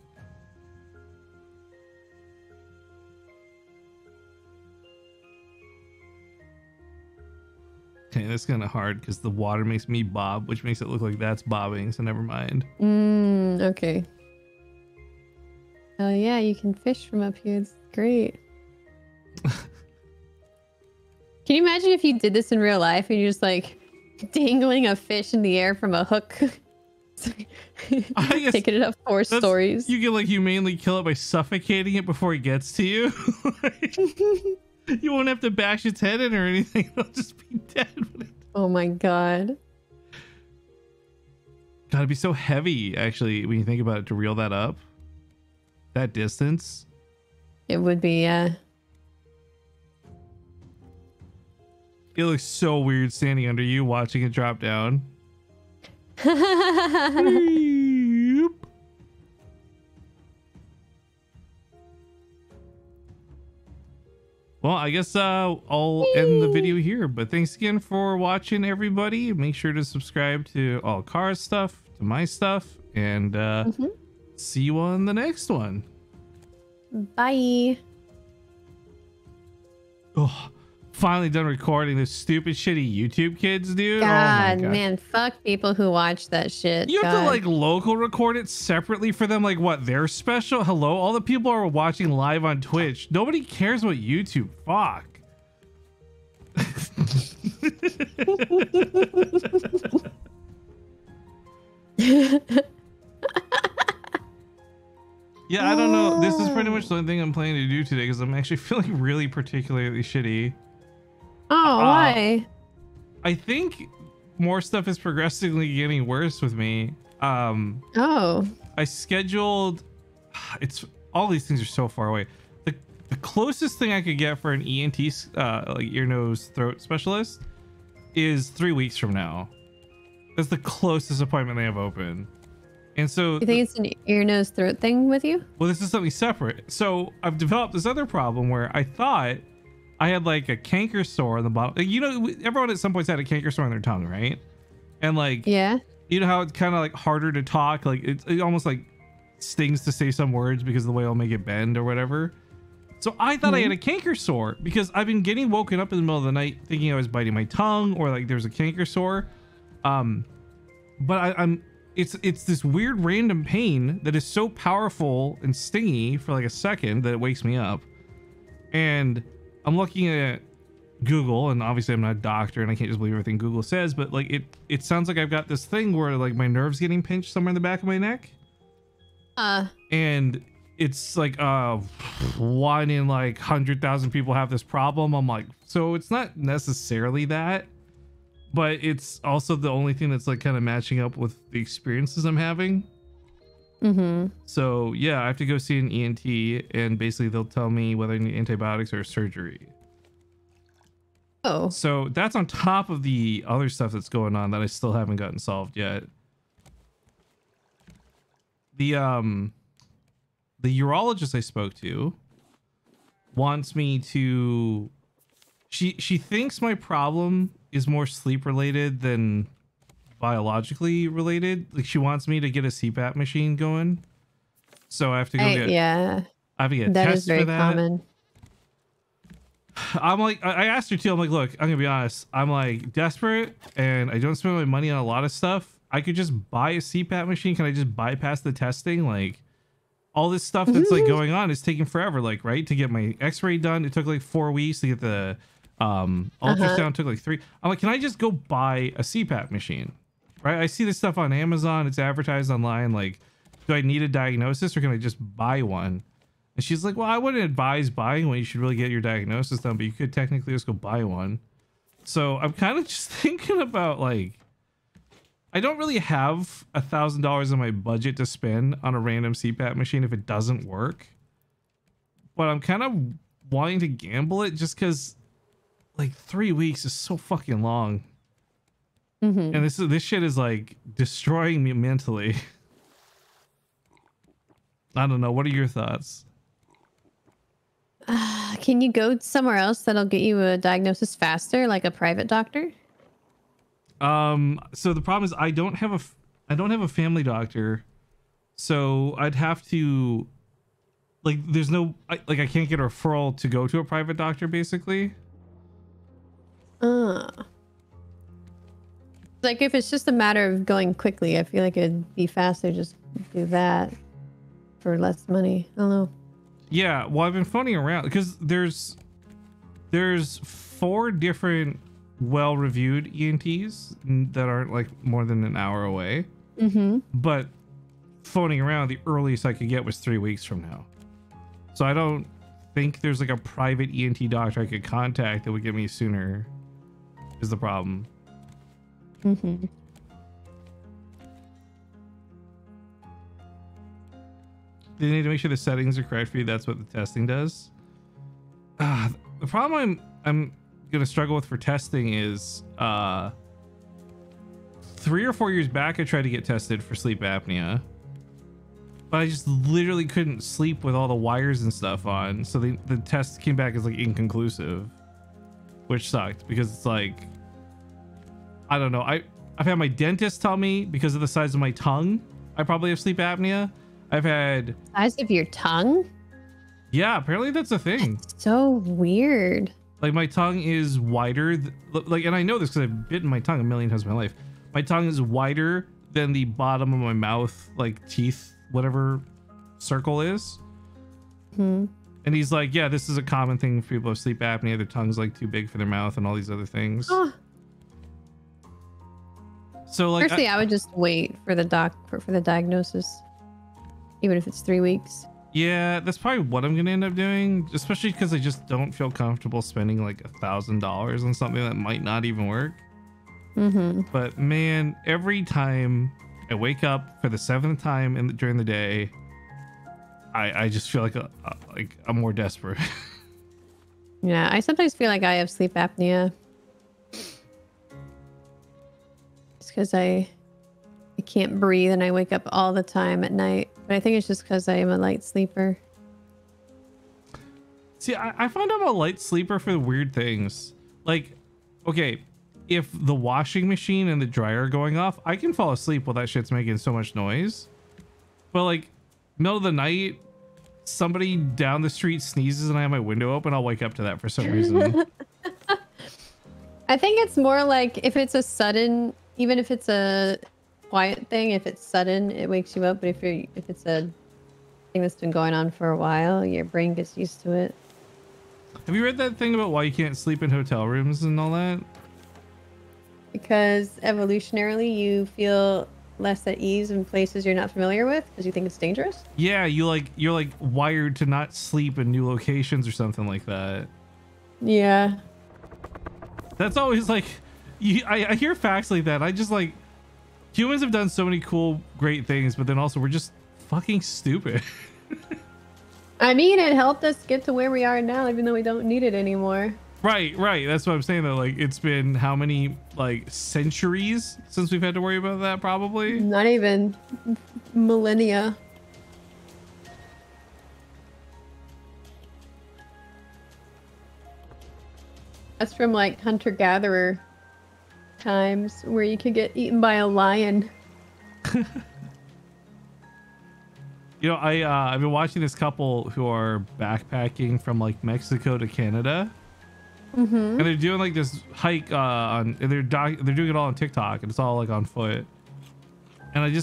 Okay, that's kind of hard because the water makes me bob, which makes it look like that's bobbing. So never mind. Okay. Oh yeah, you can fish from up here. It's great. Can you imagine if you did this in real life and you just like Dangling a fish in the air from a hook. I guess Taking it up 4 stories. You can like humanely kill it by suffocating it before it gets to you. You won't have to bash its head in or anything. It'll just be dead. Oh my god. Gotta be so heavy, actually, when you think about it, to reel that up. That distance. It would be, yeah. It looks so weird standing under you, watching it drop down. Well, I guess I'll end the video here, but thanks again for watching, everybody. Make sure to subscribe to all Kara's stuff, to my stuff, and see you on the next one. Bye. Oh, finally done recording this stupid shitty YouTube kids, dude. God, oh my God, man, fuck people who watch that shit. You have God. to like local record it separately for them, like what, their special? Hello, all the people are watching live on Twitch. Nobody cares about YouTube. Fuck. Yeah, I don't know. This is pretty much the only thing I'm planning to do today because I'm actually feeling really particularly shitty. Oh, why? I think more stuff is progressively getting worse with me. Oh. I scheduled. It's all these things are so far away. The closest thing I could get for an ENT, like ear, nose, throat specialist, is 3 weeks from now. That's the closest appointment they have open. And so You think it's an ear, nose, throat thing with you? well, this is something separate. So I've developed this other problem where I thought I had like a canker sore on the bottom. Like, you know, everyone at some points had a canker sore on their tongue, right? And like, Yeah. you know how it's kind of like harder to talk, like it almost like stings to say some words because of the way I'll make it bend or whatever. So I thought I had a canker sore because I've been getting woken up in the middle of the night thinking I was biting my tongue or like there's a canker sore. But it's this weird random pain that is so powerful and stingy for like a second that it wakes me up. And I'm looking at Google, and obviously I'm not a doctor and I can't just believe everything Google says, but like it sounds like I've got this thing where like my nerve's getting pinched somewhere in the back of my neck. And it's like 1 in like 100,000 people have this problem. I'm like, so it's not necessarily that, but it's also the only thing that's like kind of matching up with the experiences I'm having. So yeah, I have to go see an ENT, and basically they'll tell me whether I need antibiotics or surgery. Oh. So that's on top of the other stuff that's going on that I still haven't gotten solved yet. The urologist I spoke to wants me to, she thinks my problem is more sleep related than biologically related. Like she wants me to get a CPAP machine going. So I have to go get, yeah. I have to get a That test is very for that. common. I'm like, I asked her too. I'm like, look, I'm gonna be honest. I'm like desperate and I don't spend my money on a lot of stuff. I could just buy a CPAP machine. Can I just bypass the testing? Like all this stuff that's like going on is taking forever. Like, right, to get my x-ray done, it took like 4 weeks. To get the ultrasound took like 3. I'm like, can I just go buy a CPAP machine? Right? I see this stuff on Amazon. It's advertised online. Like, do I need a diagnosis or can I just buy one? And she's like, well, I wouldn't advise buying one. You should really get your diagnosis done, but you could technically just go buy one. So I'm kind of just thinking about like, I don't really have $1,000 in my budget to spend on a random CPAP machine if it doesn't work. But I'm kind of wanting to gamble it just because like 3 weeks is so fucking long. And this shit is like destroying me mentally. I don't know. What are your thoughts? Can you go somewhere else that'll get you a diagnosis faster, like a private doctor? So the problem is I don't have a family doctor, so I'd have to like there's no I can't get a referral to go to a private doctor basically. Like if it's just a matter of going quickly, I feel like it'd be faster just do that for less money. I don't know. Yeah, well, I've been phoning around because there's 4 different well reviewed ENTs that aren't like more than an hour away. But phoning around, the earliest I could get was 3 weeks from now. So I don't think there's like a private ENT doctor I could contact that would get me sooner, is the problem. They need to make sure the settings are correct for you. That's what the testing does. The problem I'm gonna struggle with for testing is 3 or 4 years back I tried to get tested for sleep apnea, but I just literally couldn't sleep with all the wires and stuff on, so the test came back as like inconclusive, which sucked because it's like, I don't know, I've had my dentist tell me because of the size of my tongue I probably have sleep apnea. I've had size of your tongue. Yeah, apparently that's a thing. That's so weird. Like my tongue is wider, like, and I know this because I've bitten my tongue a million times in my life. My tongue is wider than the bottom of my mouth, like teeth, whatever circle is. And he's like, yeah, this is a common thing for people with sleep apnea. Their tongue's like too big for their mouth and all these other things. So like, personally, I would just wait for the for the diagnosis, even if it's 3 weeks. Yeah, that's probably what I'm gonna end up doing, especially because I just don't feel comfortable spending like $1,000 on something that might not even work. But man, every time I wake up for the 7th time during the day, I just feel like I'm more desperate. Yeah, I sometimes feel like I have sleep apnea. It's because I can't breathe and I wake up all the time at night. But I think it's just because I am a light sleeper. See, I find I'm a light sleeper for the weird things. Like, okay, if the washing machine and the dryer are going off, I can fall asleep while that shit's making so much noise. But like, middle of the night, somebody down the street sneezes and I have my window open, I'll wake up to that for some reason. I think it's more like if it's a sudden, even if it's a quiet thing, if it's sudden, it wakes you up. But if it's a thing that's been going on for a while, your brain gets used to it. Have you read that thing about why you can't sleep in hotel rooms and all that? Because evolutionarily, you feel less at ease in places you're not familiar with because you think it's dangerous. Yeah, you're like wired to not sleep in new locations or something like that. Yeah. That's always like, I hear facts like that. I just like, humans have done so many cool, great things, but then also we're just fucking stupid. I mean, it helped us get to where we are now, even though we don't need it anymore. Right. That's what I'm saying though. Like, it's been how many like centuries since we've had to worry about that? Probably not even millennia. That's from like hunter-gatherer times where you could get eaten by a lion. You know, I've been watching this couple who are backpacking from like Mexico to Canada. And they're doing like this hike they're doing it all on TikTok, and it's all like on foot. And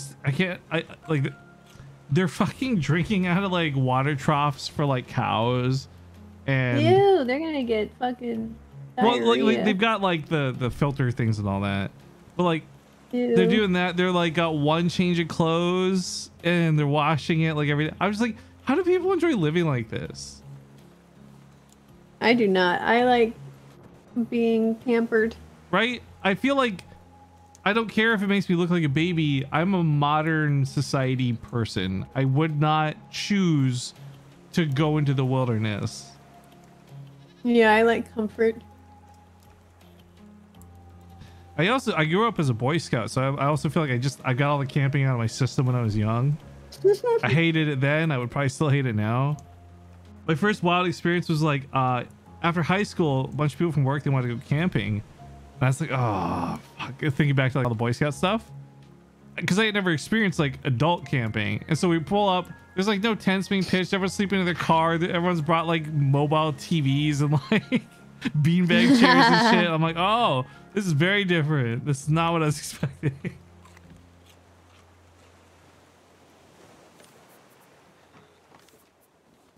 they're fucking drinking out of like water troughs for like cows. And ew, they're gonna get fucking diarrhea. Well, like they've got like the filter things and all that, but like ew. They're doing that. They're like got one change of clothes and they're washing it like every day. I was like, how do people enjoy living like this? I do not. I like being pampered. Right? I feel like I don't care if it makes me look like a baby. I'm a modern society person. I would not choose to go into the wilderness. Yeah, I like comfort. I grew up as a Boy Scout, so I also feel like I got all the camping out of my system when I was young. I hated it then. I would probably still hate it now. My first wild experience was like after high school, a bunch of people from work, they wanted to go camping. And I was like, oh, fuck. Thinking back to like all the Boy Scout stuff. Because I had never experienced like adult camping. And so we pull up. There's like no tents being pitched. Everyone's sleeping in their car. Everyone's brought like mobile TVs and like beanbag chairs and shit. I'm like, oh, this is very different. This is not what I was expecting.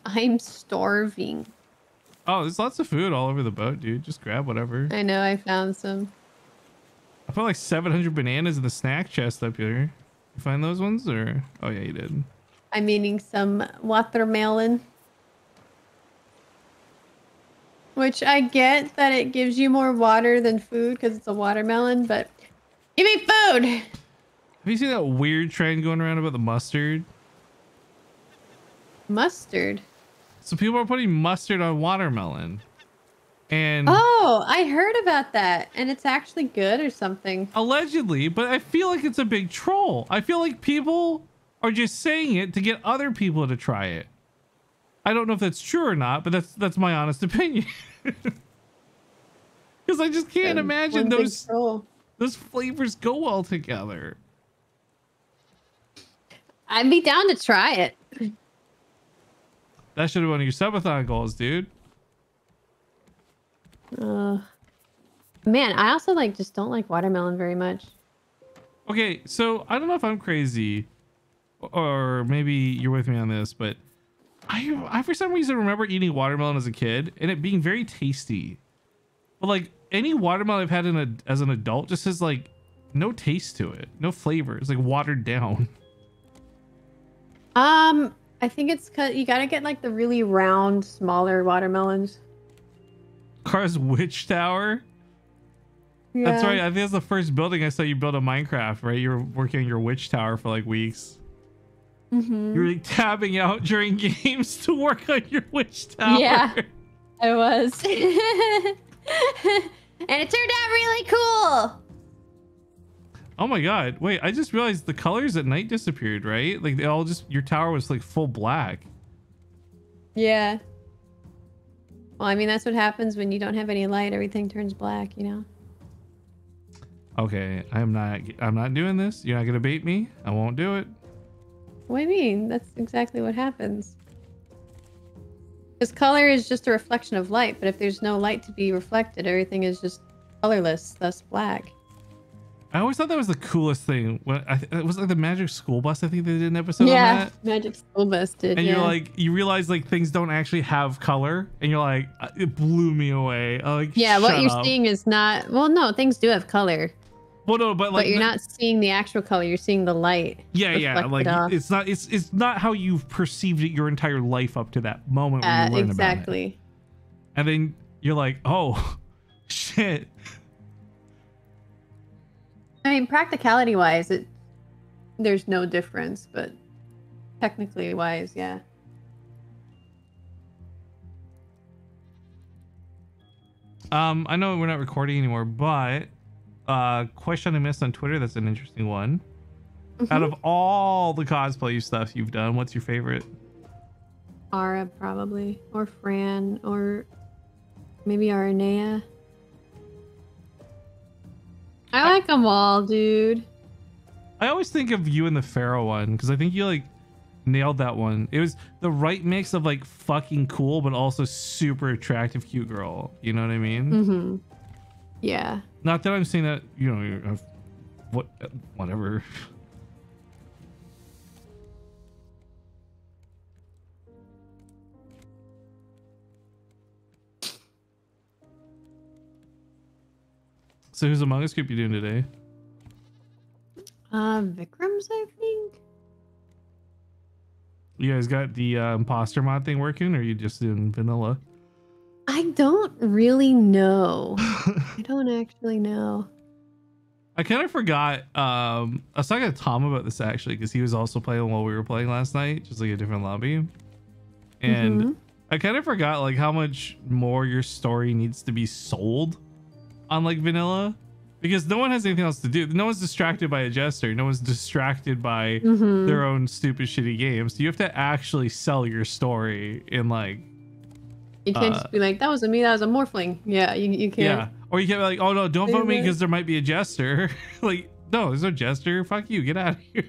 I'm starving. Oh, there's lots of food all over the boat, dude. Just grab whatever. I know, I found some. I found like 700 bananas in the snack chest up here. You find those ones or? Oh yeah, you did. I'm eating some watermelon. Which I get that it gives you more water than food because it's a watermelon, but give me food! Have you seen that weird trend going around about the mustard? Mustard? So people are putting mustard on watermelon. And oh, I heard about that. And it's actually good or something. Allegedly, but I feel like it's a big troll. I feel like people are just saying it to get other people to try it. I don't know if that's true or not, but that's my honest opinion. Because I just can't imagine those flavors go well together. I'd be down to try it. That should have been one of your subathon goals, dude. Man, I also just don't like watermelon very much. Okay, so I don't know if I'm crazy, or maybe you're with me on this, but I for some reason remember eating watermelon as a kid and it being very tasty. But like any watermelon I've had as an adult just has like no taste to it, no flavor. It's like watered down. I think it's because you gotta get like the really round, smaller watermelons. Cars Witch Tower. Yeah. That's right. I think that's the first building I saw you build a Minecraft, right? You were working on your Witch Tower for like weeks. Mm-hmm. You were like tabbing out during games to work on your Witch Tower. Yeah, I was. And it turned out really cool. Oh my god. Wait, I just realized the colors at night disappeared, right? Like they all just, your tower was like full black. Yeah. Well, I mean, that's what happens when you don't have any light. Everything turns black, you know? Okay, I'm not doing this. You're not gonna bait me. I won't do it. What do you mean? That's exactly what happens. Because color is just a reflection of light, but if there's no light to be reflected, everything is just colorless, thus black. I always thought that was the coolest thing. When it was like the Magic School Bus. I think they did an episode on that. Yeah, Magic School Bus did. And you're like, you realize like things don't actually have color, and you're like, it blew me away. Like, yeah, what you're seeing is not. Well, no, things do have color. Well, no, but like, you're not seeing the actual color. You're seeing the light. Yeah, like it's not. It's not how you've perceived it your entire life up to that moment when you learn exactly. about it. And then you're like, oh, shit. I mean, practicality wise, there's no difference, but technically wise, yeah. I know we're not recording anymore, but question I missed on Twitter, that's an interesting one. Mm-hmm. Out of all the cosplay stuff you've done, what's your favorite? Ara, probably, or Fran, or maybe Aranea. I like them all, dude. I always think of you in the Pharaoh one because I think you like nailed that one. It was the right mix of like fucking cool but also super attractive cute girl. You know what I mean? Mm-hmm. Yeah. Not that I'm saying that, you know, whatever. So who's Among Us group you doing today? Vikram's, I think. You guys got the imposter mod thing working, or are you just in vanilla? I don't really know. I don't actually know. I kind of forgot. I was talking to Tom about this actually, because he was also playing while we were playing last night, just like a different lobby. And I kind of forgot like how much more your story needs to be sold on like vanilla, because no one has anything else to do. No one's distracted by a jester. No one's distracted by their own stupid shitty games. So you have to actually sell your story in like. You can't just be like, that wasn't me, that was a morphling. Yeah, you can't. Yeah, or you can't be like, oh no, don't vote me because there might be a jester. Like, no, there's no jester. Fuck you, get out of here.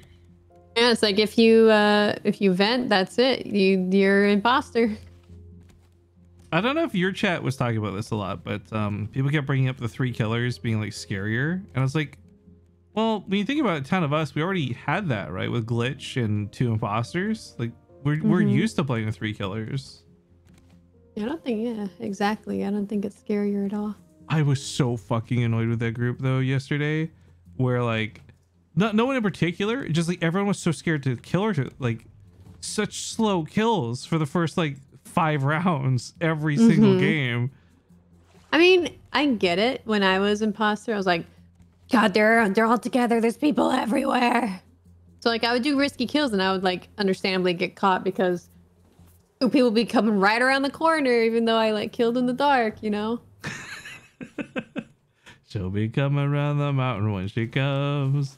Yeah, it's like if you vent, that's it. You're an imposter. I don't know if your chat was talking about this a lot, but people kept bringing up the 3 killers being like scarier, and I was like, well, when you think about it, 10 of us, we already had that, right, with Glitch and 2 imposters. Like we're used to playing with 3 killers. I don't think, yeah, exactly. I don't think it's scarier at all. I was so fucking annoyed with that group though yesterday, where like, no one in particular, just like everyone was so scared to kill or to like such slow kills for the first like 5 rounds every single game. I mean, I get it. When I was imposter, I was like, God, they're all together. There's people everywhere. So like I would do risky kills and I would like understandably get caught because people would be coming right around the corner, even though I like killed in the dark, you know? She'll be coming around the mountain when she comes.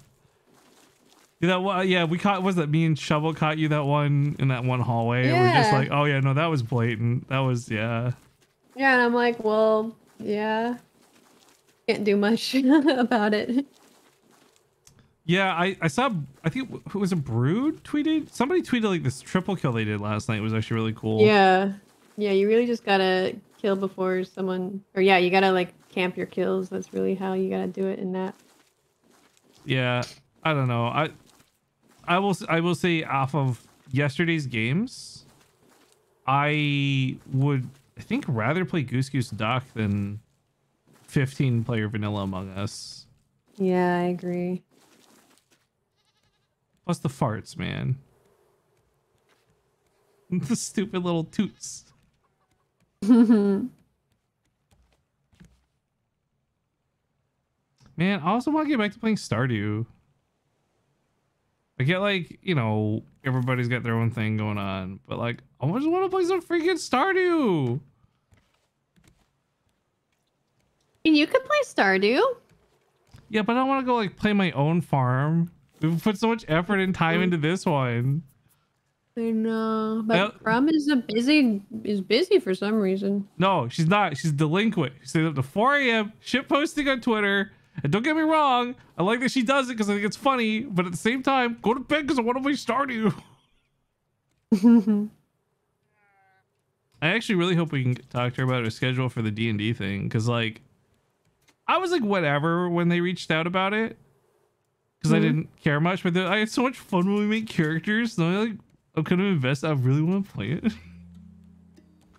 That one, yeah, we caught, was that me and Shovel caught you that one in that one hallway? Yeah. We're just like, oh yeah, no, that was blatant. That was, yeah. Yeah, and I'm like, well, yeah. Can't do much about it. Yeah, I saw, I think it was a Brood tweeted? Somebody tweeted like this triple kill they did last night was actually really cool. Yeah. Yeah, you really just gotta kill before someone, or yeah, you gotta like camp your kills. That's really how you gotta do it in that. Yeah, I don't know. I will say off of yesterday's games, I would, I think, rather play Goose Goose Duck than 15 player vanilla Among Us. Yeah, I agree. Plus the farts, man. The stupid little toots. Man, I also want to get back to playing Stardew. I get like, you know, everybody's got their own thing going on, but like, I just want to play some freaking Stardew. And you could play Stardew. Yeah, but I want to go like play my own farm. We've put so much effort and time into this one. I know, but Crumb is busy for some reason. No, she's not. She's delinquent. She stays up to 4 a.m. shit posting on Twitter. And don't get me wrong, I like that she does it because I think it's funny. But at the same time, go to bed because I want to play Stardew. I actually really hope we can talk to her about her schedule for the D&D thing, because like, I was like whatever when they reached out about it, because I didn't care much. But I had so much fun when we make characters. And I'm kind of invested. I really want to play it.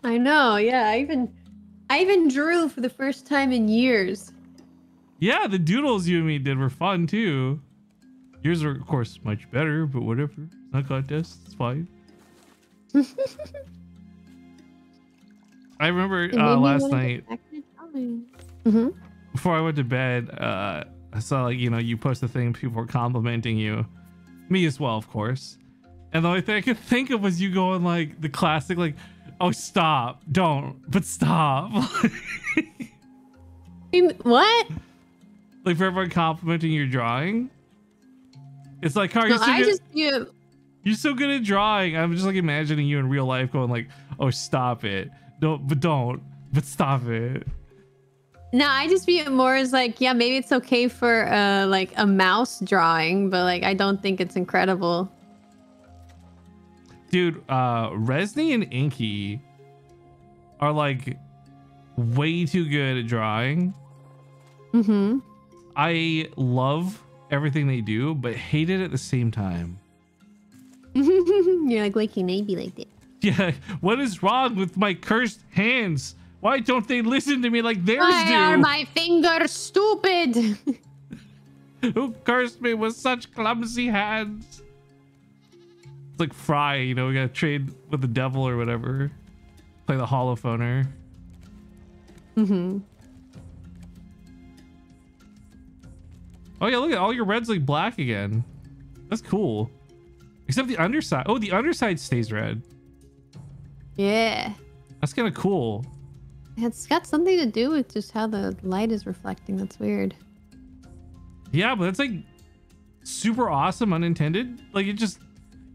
I know. Yeah, I even drew for the first time in years. Yeah, the doodles you and me did were fun too. Yours are of course much better, but whatever. It's not a contest. It's fine. I remember last night before I went to bed, I saw like, you know, you post a thing, people were complimenting you, me as well, of course. And the only thing I could think of was you going like the classic, like, oh stop, don't, but stop. What? Like for everyone complimenting your drawing. It's like, Car, you're so good at drawing. I'm just like imagining you in real life going like, oh stop it, don't, but stop it. No, I just view it more as like, yeah, maybe it's okay for like a mouse drawing, but like I don't think it's incredible. Dude, Resney and Inky are like way too good at drawing. I love everything they do, but hate it at the same time. You're like, why can't I be like that? Yeah, what is wrong with my cursed hands? Why don't they listen to me like theirs do? Why are my fingers stupid? Who cursed me with such clumsy hands? It's like Fry, you know, we gotta trade with the devil or whatever. Play the holophoner. Oh yeah, look at all your reds like black again. That's cool. Except the underside. Oh, the underside stays red. Yeah. That's kind of cool. It's got something to do with just how the light is reflecting. That's weird. Yeah, but it's like super awesome unintended. Like it just,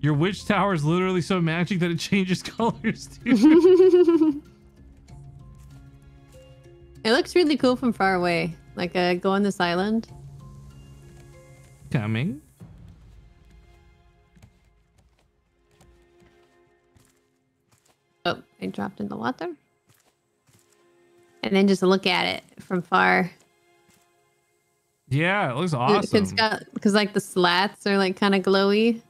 your witch tower is literally so magic that it changes colors too. It looks really cool from far away. Like go on this island. Coming. Oh, I dropped in the water. And then just look at it from far. Yeah, it looks awesome. Because like the slats are like kind of glowy.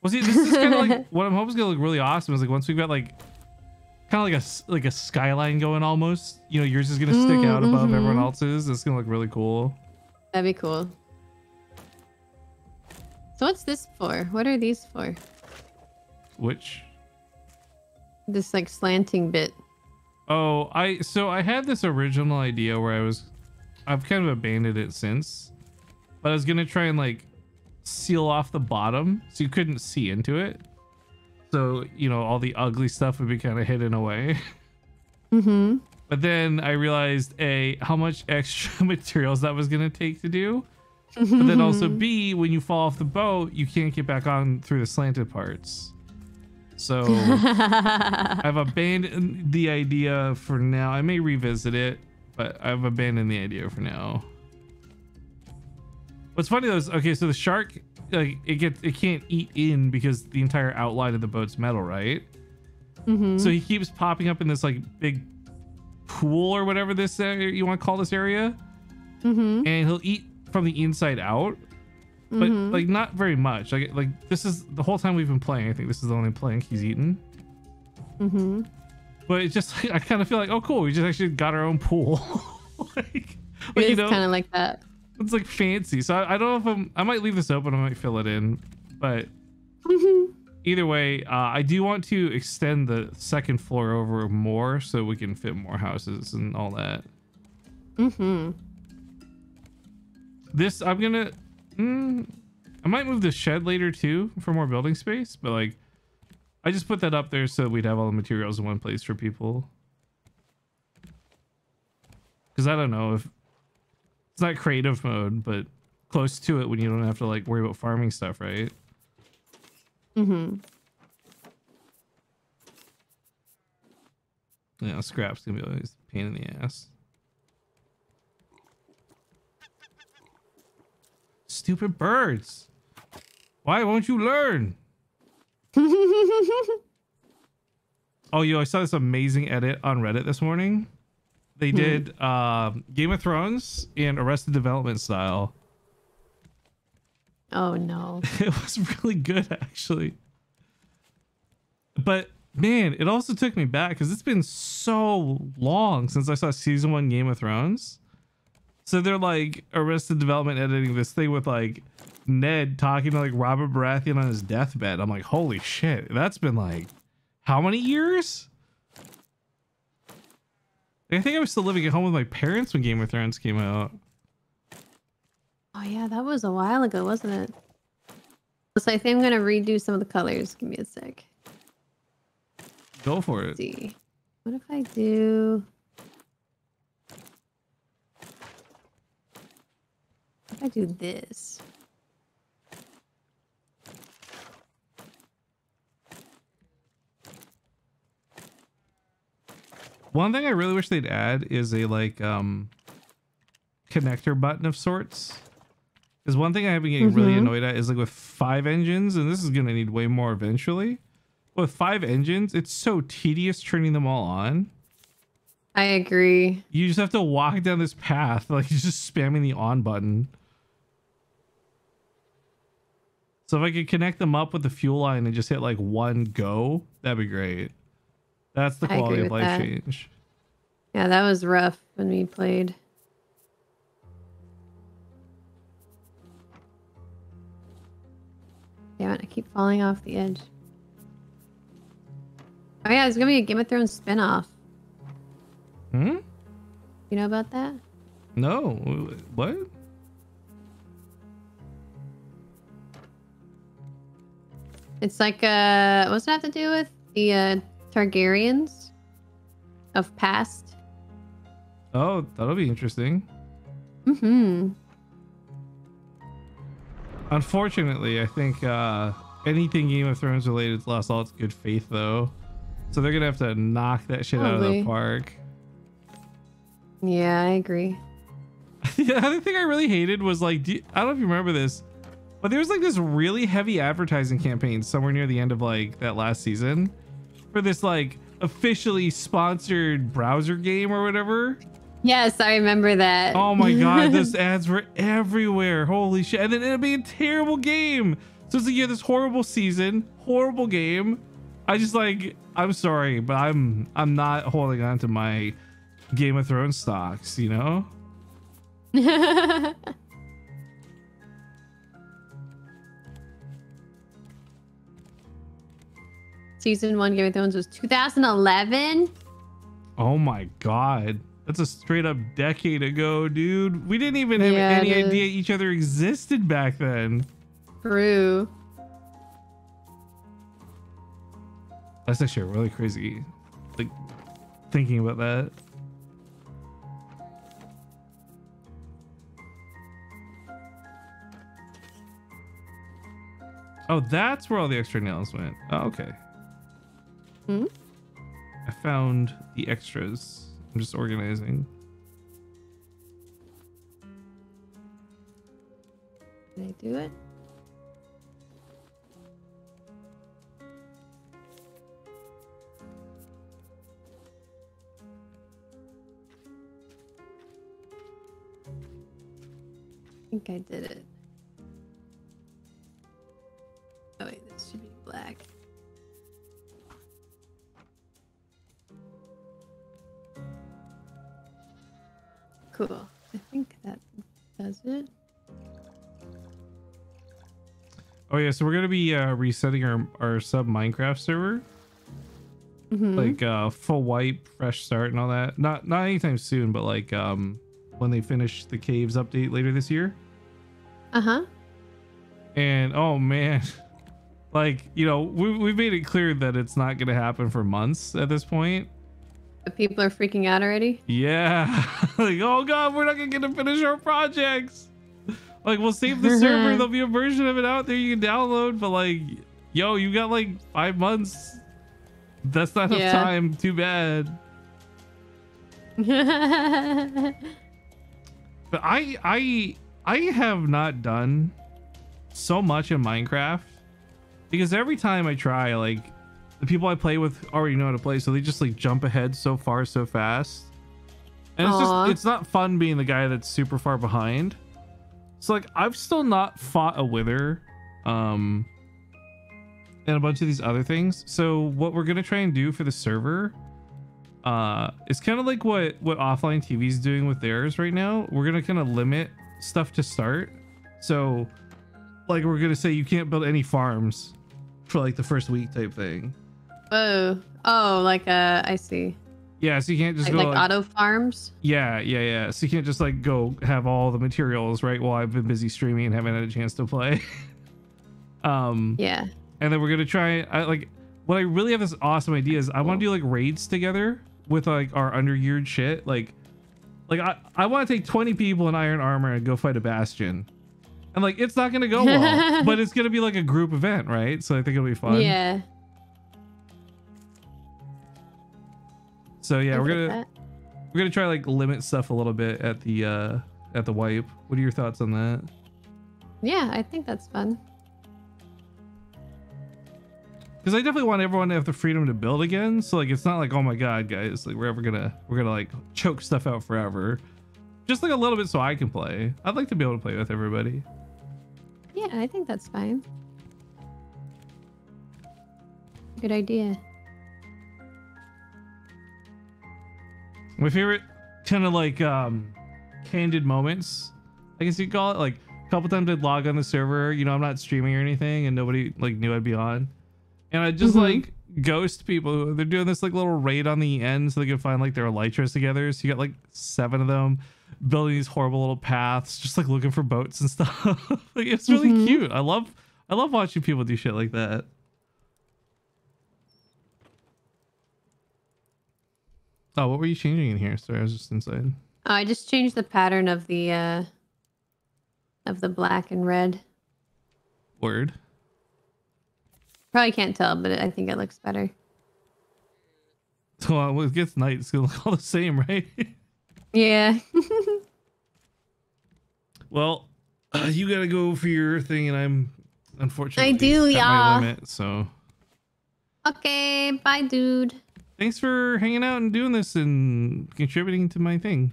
Well, see, this is kind of like what I'm hoping is gonna look really awesome is like once we've got like kind of like a skyline going almost. You know, yours is gonna stick out above everyone else's. It's gonna look really cool. That'd be cool. So what's this for? What are these for? Which? This like slanting bit. Oh, I had this original idea where I've kind of abandoned it since, but I was gonna try and like seal off the bottom so you couldn't see into it. So, you know, all the ugly stuff would be kind of hidden away. But then I realized how much extra materials that was gonna take to do. But then also B, when you fall off the boat, you can't get back on through the slanted parts. So I've abandoned the idea for now. I may revisit it, but I've abandoned the idea for now. What's funny though is, okay, so the shark, like it can't eat in because the entire outline of the boat's metal, right? So he keeps popping up in this like big pool or whatever this you want to call this area, and he'll eat from the inside out, but like not very much. Like this is the whole time we've been playing. I think this is the only plank he's eaten. But it's just I kind of feel like, oh cool, we just actually got our own pool. like it you is know, kind of like that. it's like fancy. So I don't know if I might leave this open. I might fill it in, but either way, I do want to extend the second floor over more so we can fit more houses and all that. This I'm gonna I might move the shed later too for more building space, but like I just put that up there so we'd have all the materials in one place for people, because I don't know if it's not creative mode, but close to it when you don't have to like worry about farming stuff, right? Yeah, scrap's gonna be always a pain in the ass. Stupid birds. Why won't you learn? Oh, yo, I saw this amazing edit on Reddit this morning. They did Game of Thrones and Arrested Development style. Oh no. It was really good actually. But man, it also took me back because it's been so long since I saw season 1 Game of Thrones. So they're like Arrested Development editing this thing with like Ned talking to like Robert Baratheon on his deathbed. I'm like, holy shit, that's been like how many years? I think I was still living at home with my parents when Game of Thrones came out. Oh yeah, that was a while ago, wasn't it? So I think I'm gonna redo some of the colors. Give me a sec. Go for it. Let's see. What if I do? If I do this. One thing I really wish they'd add is a like connector button of sorts. Because one thing I've been getting really annoyed at is like with 5 engines, and this is gonna need way more eventually. But with 5 engines, it's so tedious turning them all on. I agree. You just have to walk down this path like you're just spamming the on button. So if I could connect them up with the fuel line and just hit like one go, that'd be great. That's the quality of life change. Yeah, that was rough when we played. Damn it, I keep falling off the edge. Oh yeah, there's gonna be a Game of Thrones spinoff. You know about that? No. What? It's like what's it have to do with the Targaryens of past? Oh, that'll be interesting. Unfortunately, I think anything Game of Thrones related lost all its good faith though. So they're gonna have to knock that shit out of the park. Yeah, I agree. The other thing I really hated was like, I don't know if you remember this, but there was like this really heavy advertising campaign somewhere near the end of like that last season for this like officially sponsored browser game or whatever. Yes, I remember that. Oh my god, those ads were everywhere. Holy shit. And then it'd be a terrible game. So it's like, yeah, this horrible season, horrible game. I just like, I'm sorry, but I'm not holding on to my Game of Thrones stocks, you know? Season 1 Game of Thrones was 2011. Oh my god. That's a straight up decade ago, dude. We didn't even have any idea each other existed back then. True. That's actually really crazy. Like thinking about that. Oh, that's where all the extra nails went. Oh, okay. Hmm? I found the extras. I'm just organizing. Did I do it? I think I did it. Oh wait, this should be black. Cool. I think that does it. Oh yeah, so we're gonna be resetting our sub Minecraft server. Like full wipe, fresh start and all that. Not anytime soon, but like when they finish the caves update later this year. Uh-huh. And oh man, like, you know, we've made it clear that it's not gonna happen for months at this point. But people are freaking out already. Yeah. Like, oh god, we're not gonna get to finish our projects. Like, we'll save the server, there'll be a version of it out there you can download, but like, yo, you got like 5 months. That's not enough time. Too bad. But I have not done so much in Minecraft because every time I try, like, the people I play with already know how to play, so they just like jump ahead so far so fast, and it's not fun being the guy that's super far behind. So like, I've still not fought a wither and a bunch of these other things. So what we're gonna try and do for the server is kind of like what offline TV is doing with theirs right now. We're gonna kind of limit stuff to start. So like, we're gonna say you can't build any farms for like the first week type thing. Oh, like I see. Yeah, so you can't just like, go like auto farms. Yeah. So you can't just like go have all the materials right while I've been busy streaming and haven't had a chance to play. Yeah. And then we're gonna try. What I really have this awesome idea is I want to do like raids together with like our undergeared shit. Like I want to take 20 people in iron armor and go fight a bastion. And like, it's not gonna go well, but it's gonna be like a group event, right? So I think it'll be fun. Yeah. So yeah, we're gonna try like limit stuff a little bit at the wipe. What are your thoughts on that? Yeah, I think that's fun. Because I definitely want everyone to have the freedom to build again. So like, it's not like, oh my god, guys, like we're gonna like choke stuff out forever. Just like a little bit so I can play. I'd like to be able to play with everybody. Yeah, I think that's fine. Good idea. My favorite kind of like candid moments, I guess you'd call it. Like, a couple times I'd log on the server, you know, I'm not streaming or anything, and nobody like knew I'd be on, and I'd just like ghost people. They're doing this like little raid on the end so they can find like their elytras together. So you got like 7 of them building these horrible little paths, just like looking for boats and stuff. Like, it's really cute. I love watching people do shit like that. Oh, what were you changing in here? Sorry, I was just inside. Oh, I just changed the pattern of the black and red. Word. Probably can't tell, but I think it looks better. So when it gets night, it's gonna look all the same, right? Yeah. Well, you gotta go for your thing, and I'm unfortunately I do, at my yeah. limit. So Okay, bye, dude. thanks for hanging out and doing this and contributing to my thing.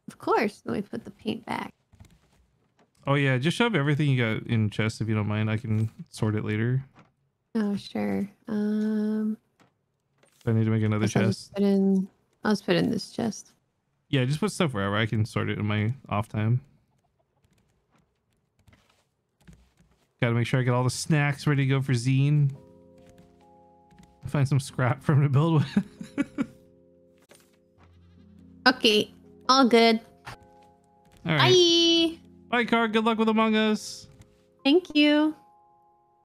Of course. Let me put the paint back. Oh yeah, just shove everything you got in chest if you don't mind. I can sort it later. Oh, sure. I need to make another chest. I'll just put in this chest. Yeah, just put stuff wherever. I can sort it in my off time. Gotta make sure I get all the snacks ready to go for Zine. Find some scrap for him to build with. Okay, all good. All right. Bye. Bye, Car. Good luck with Among Us. Thank you.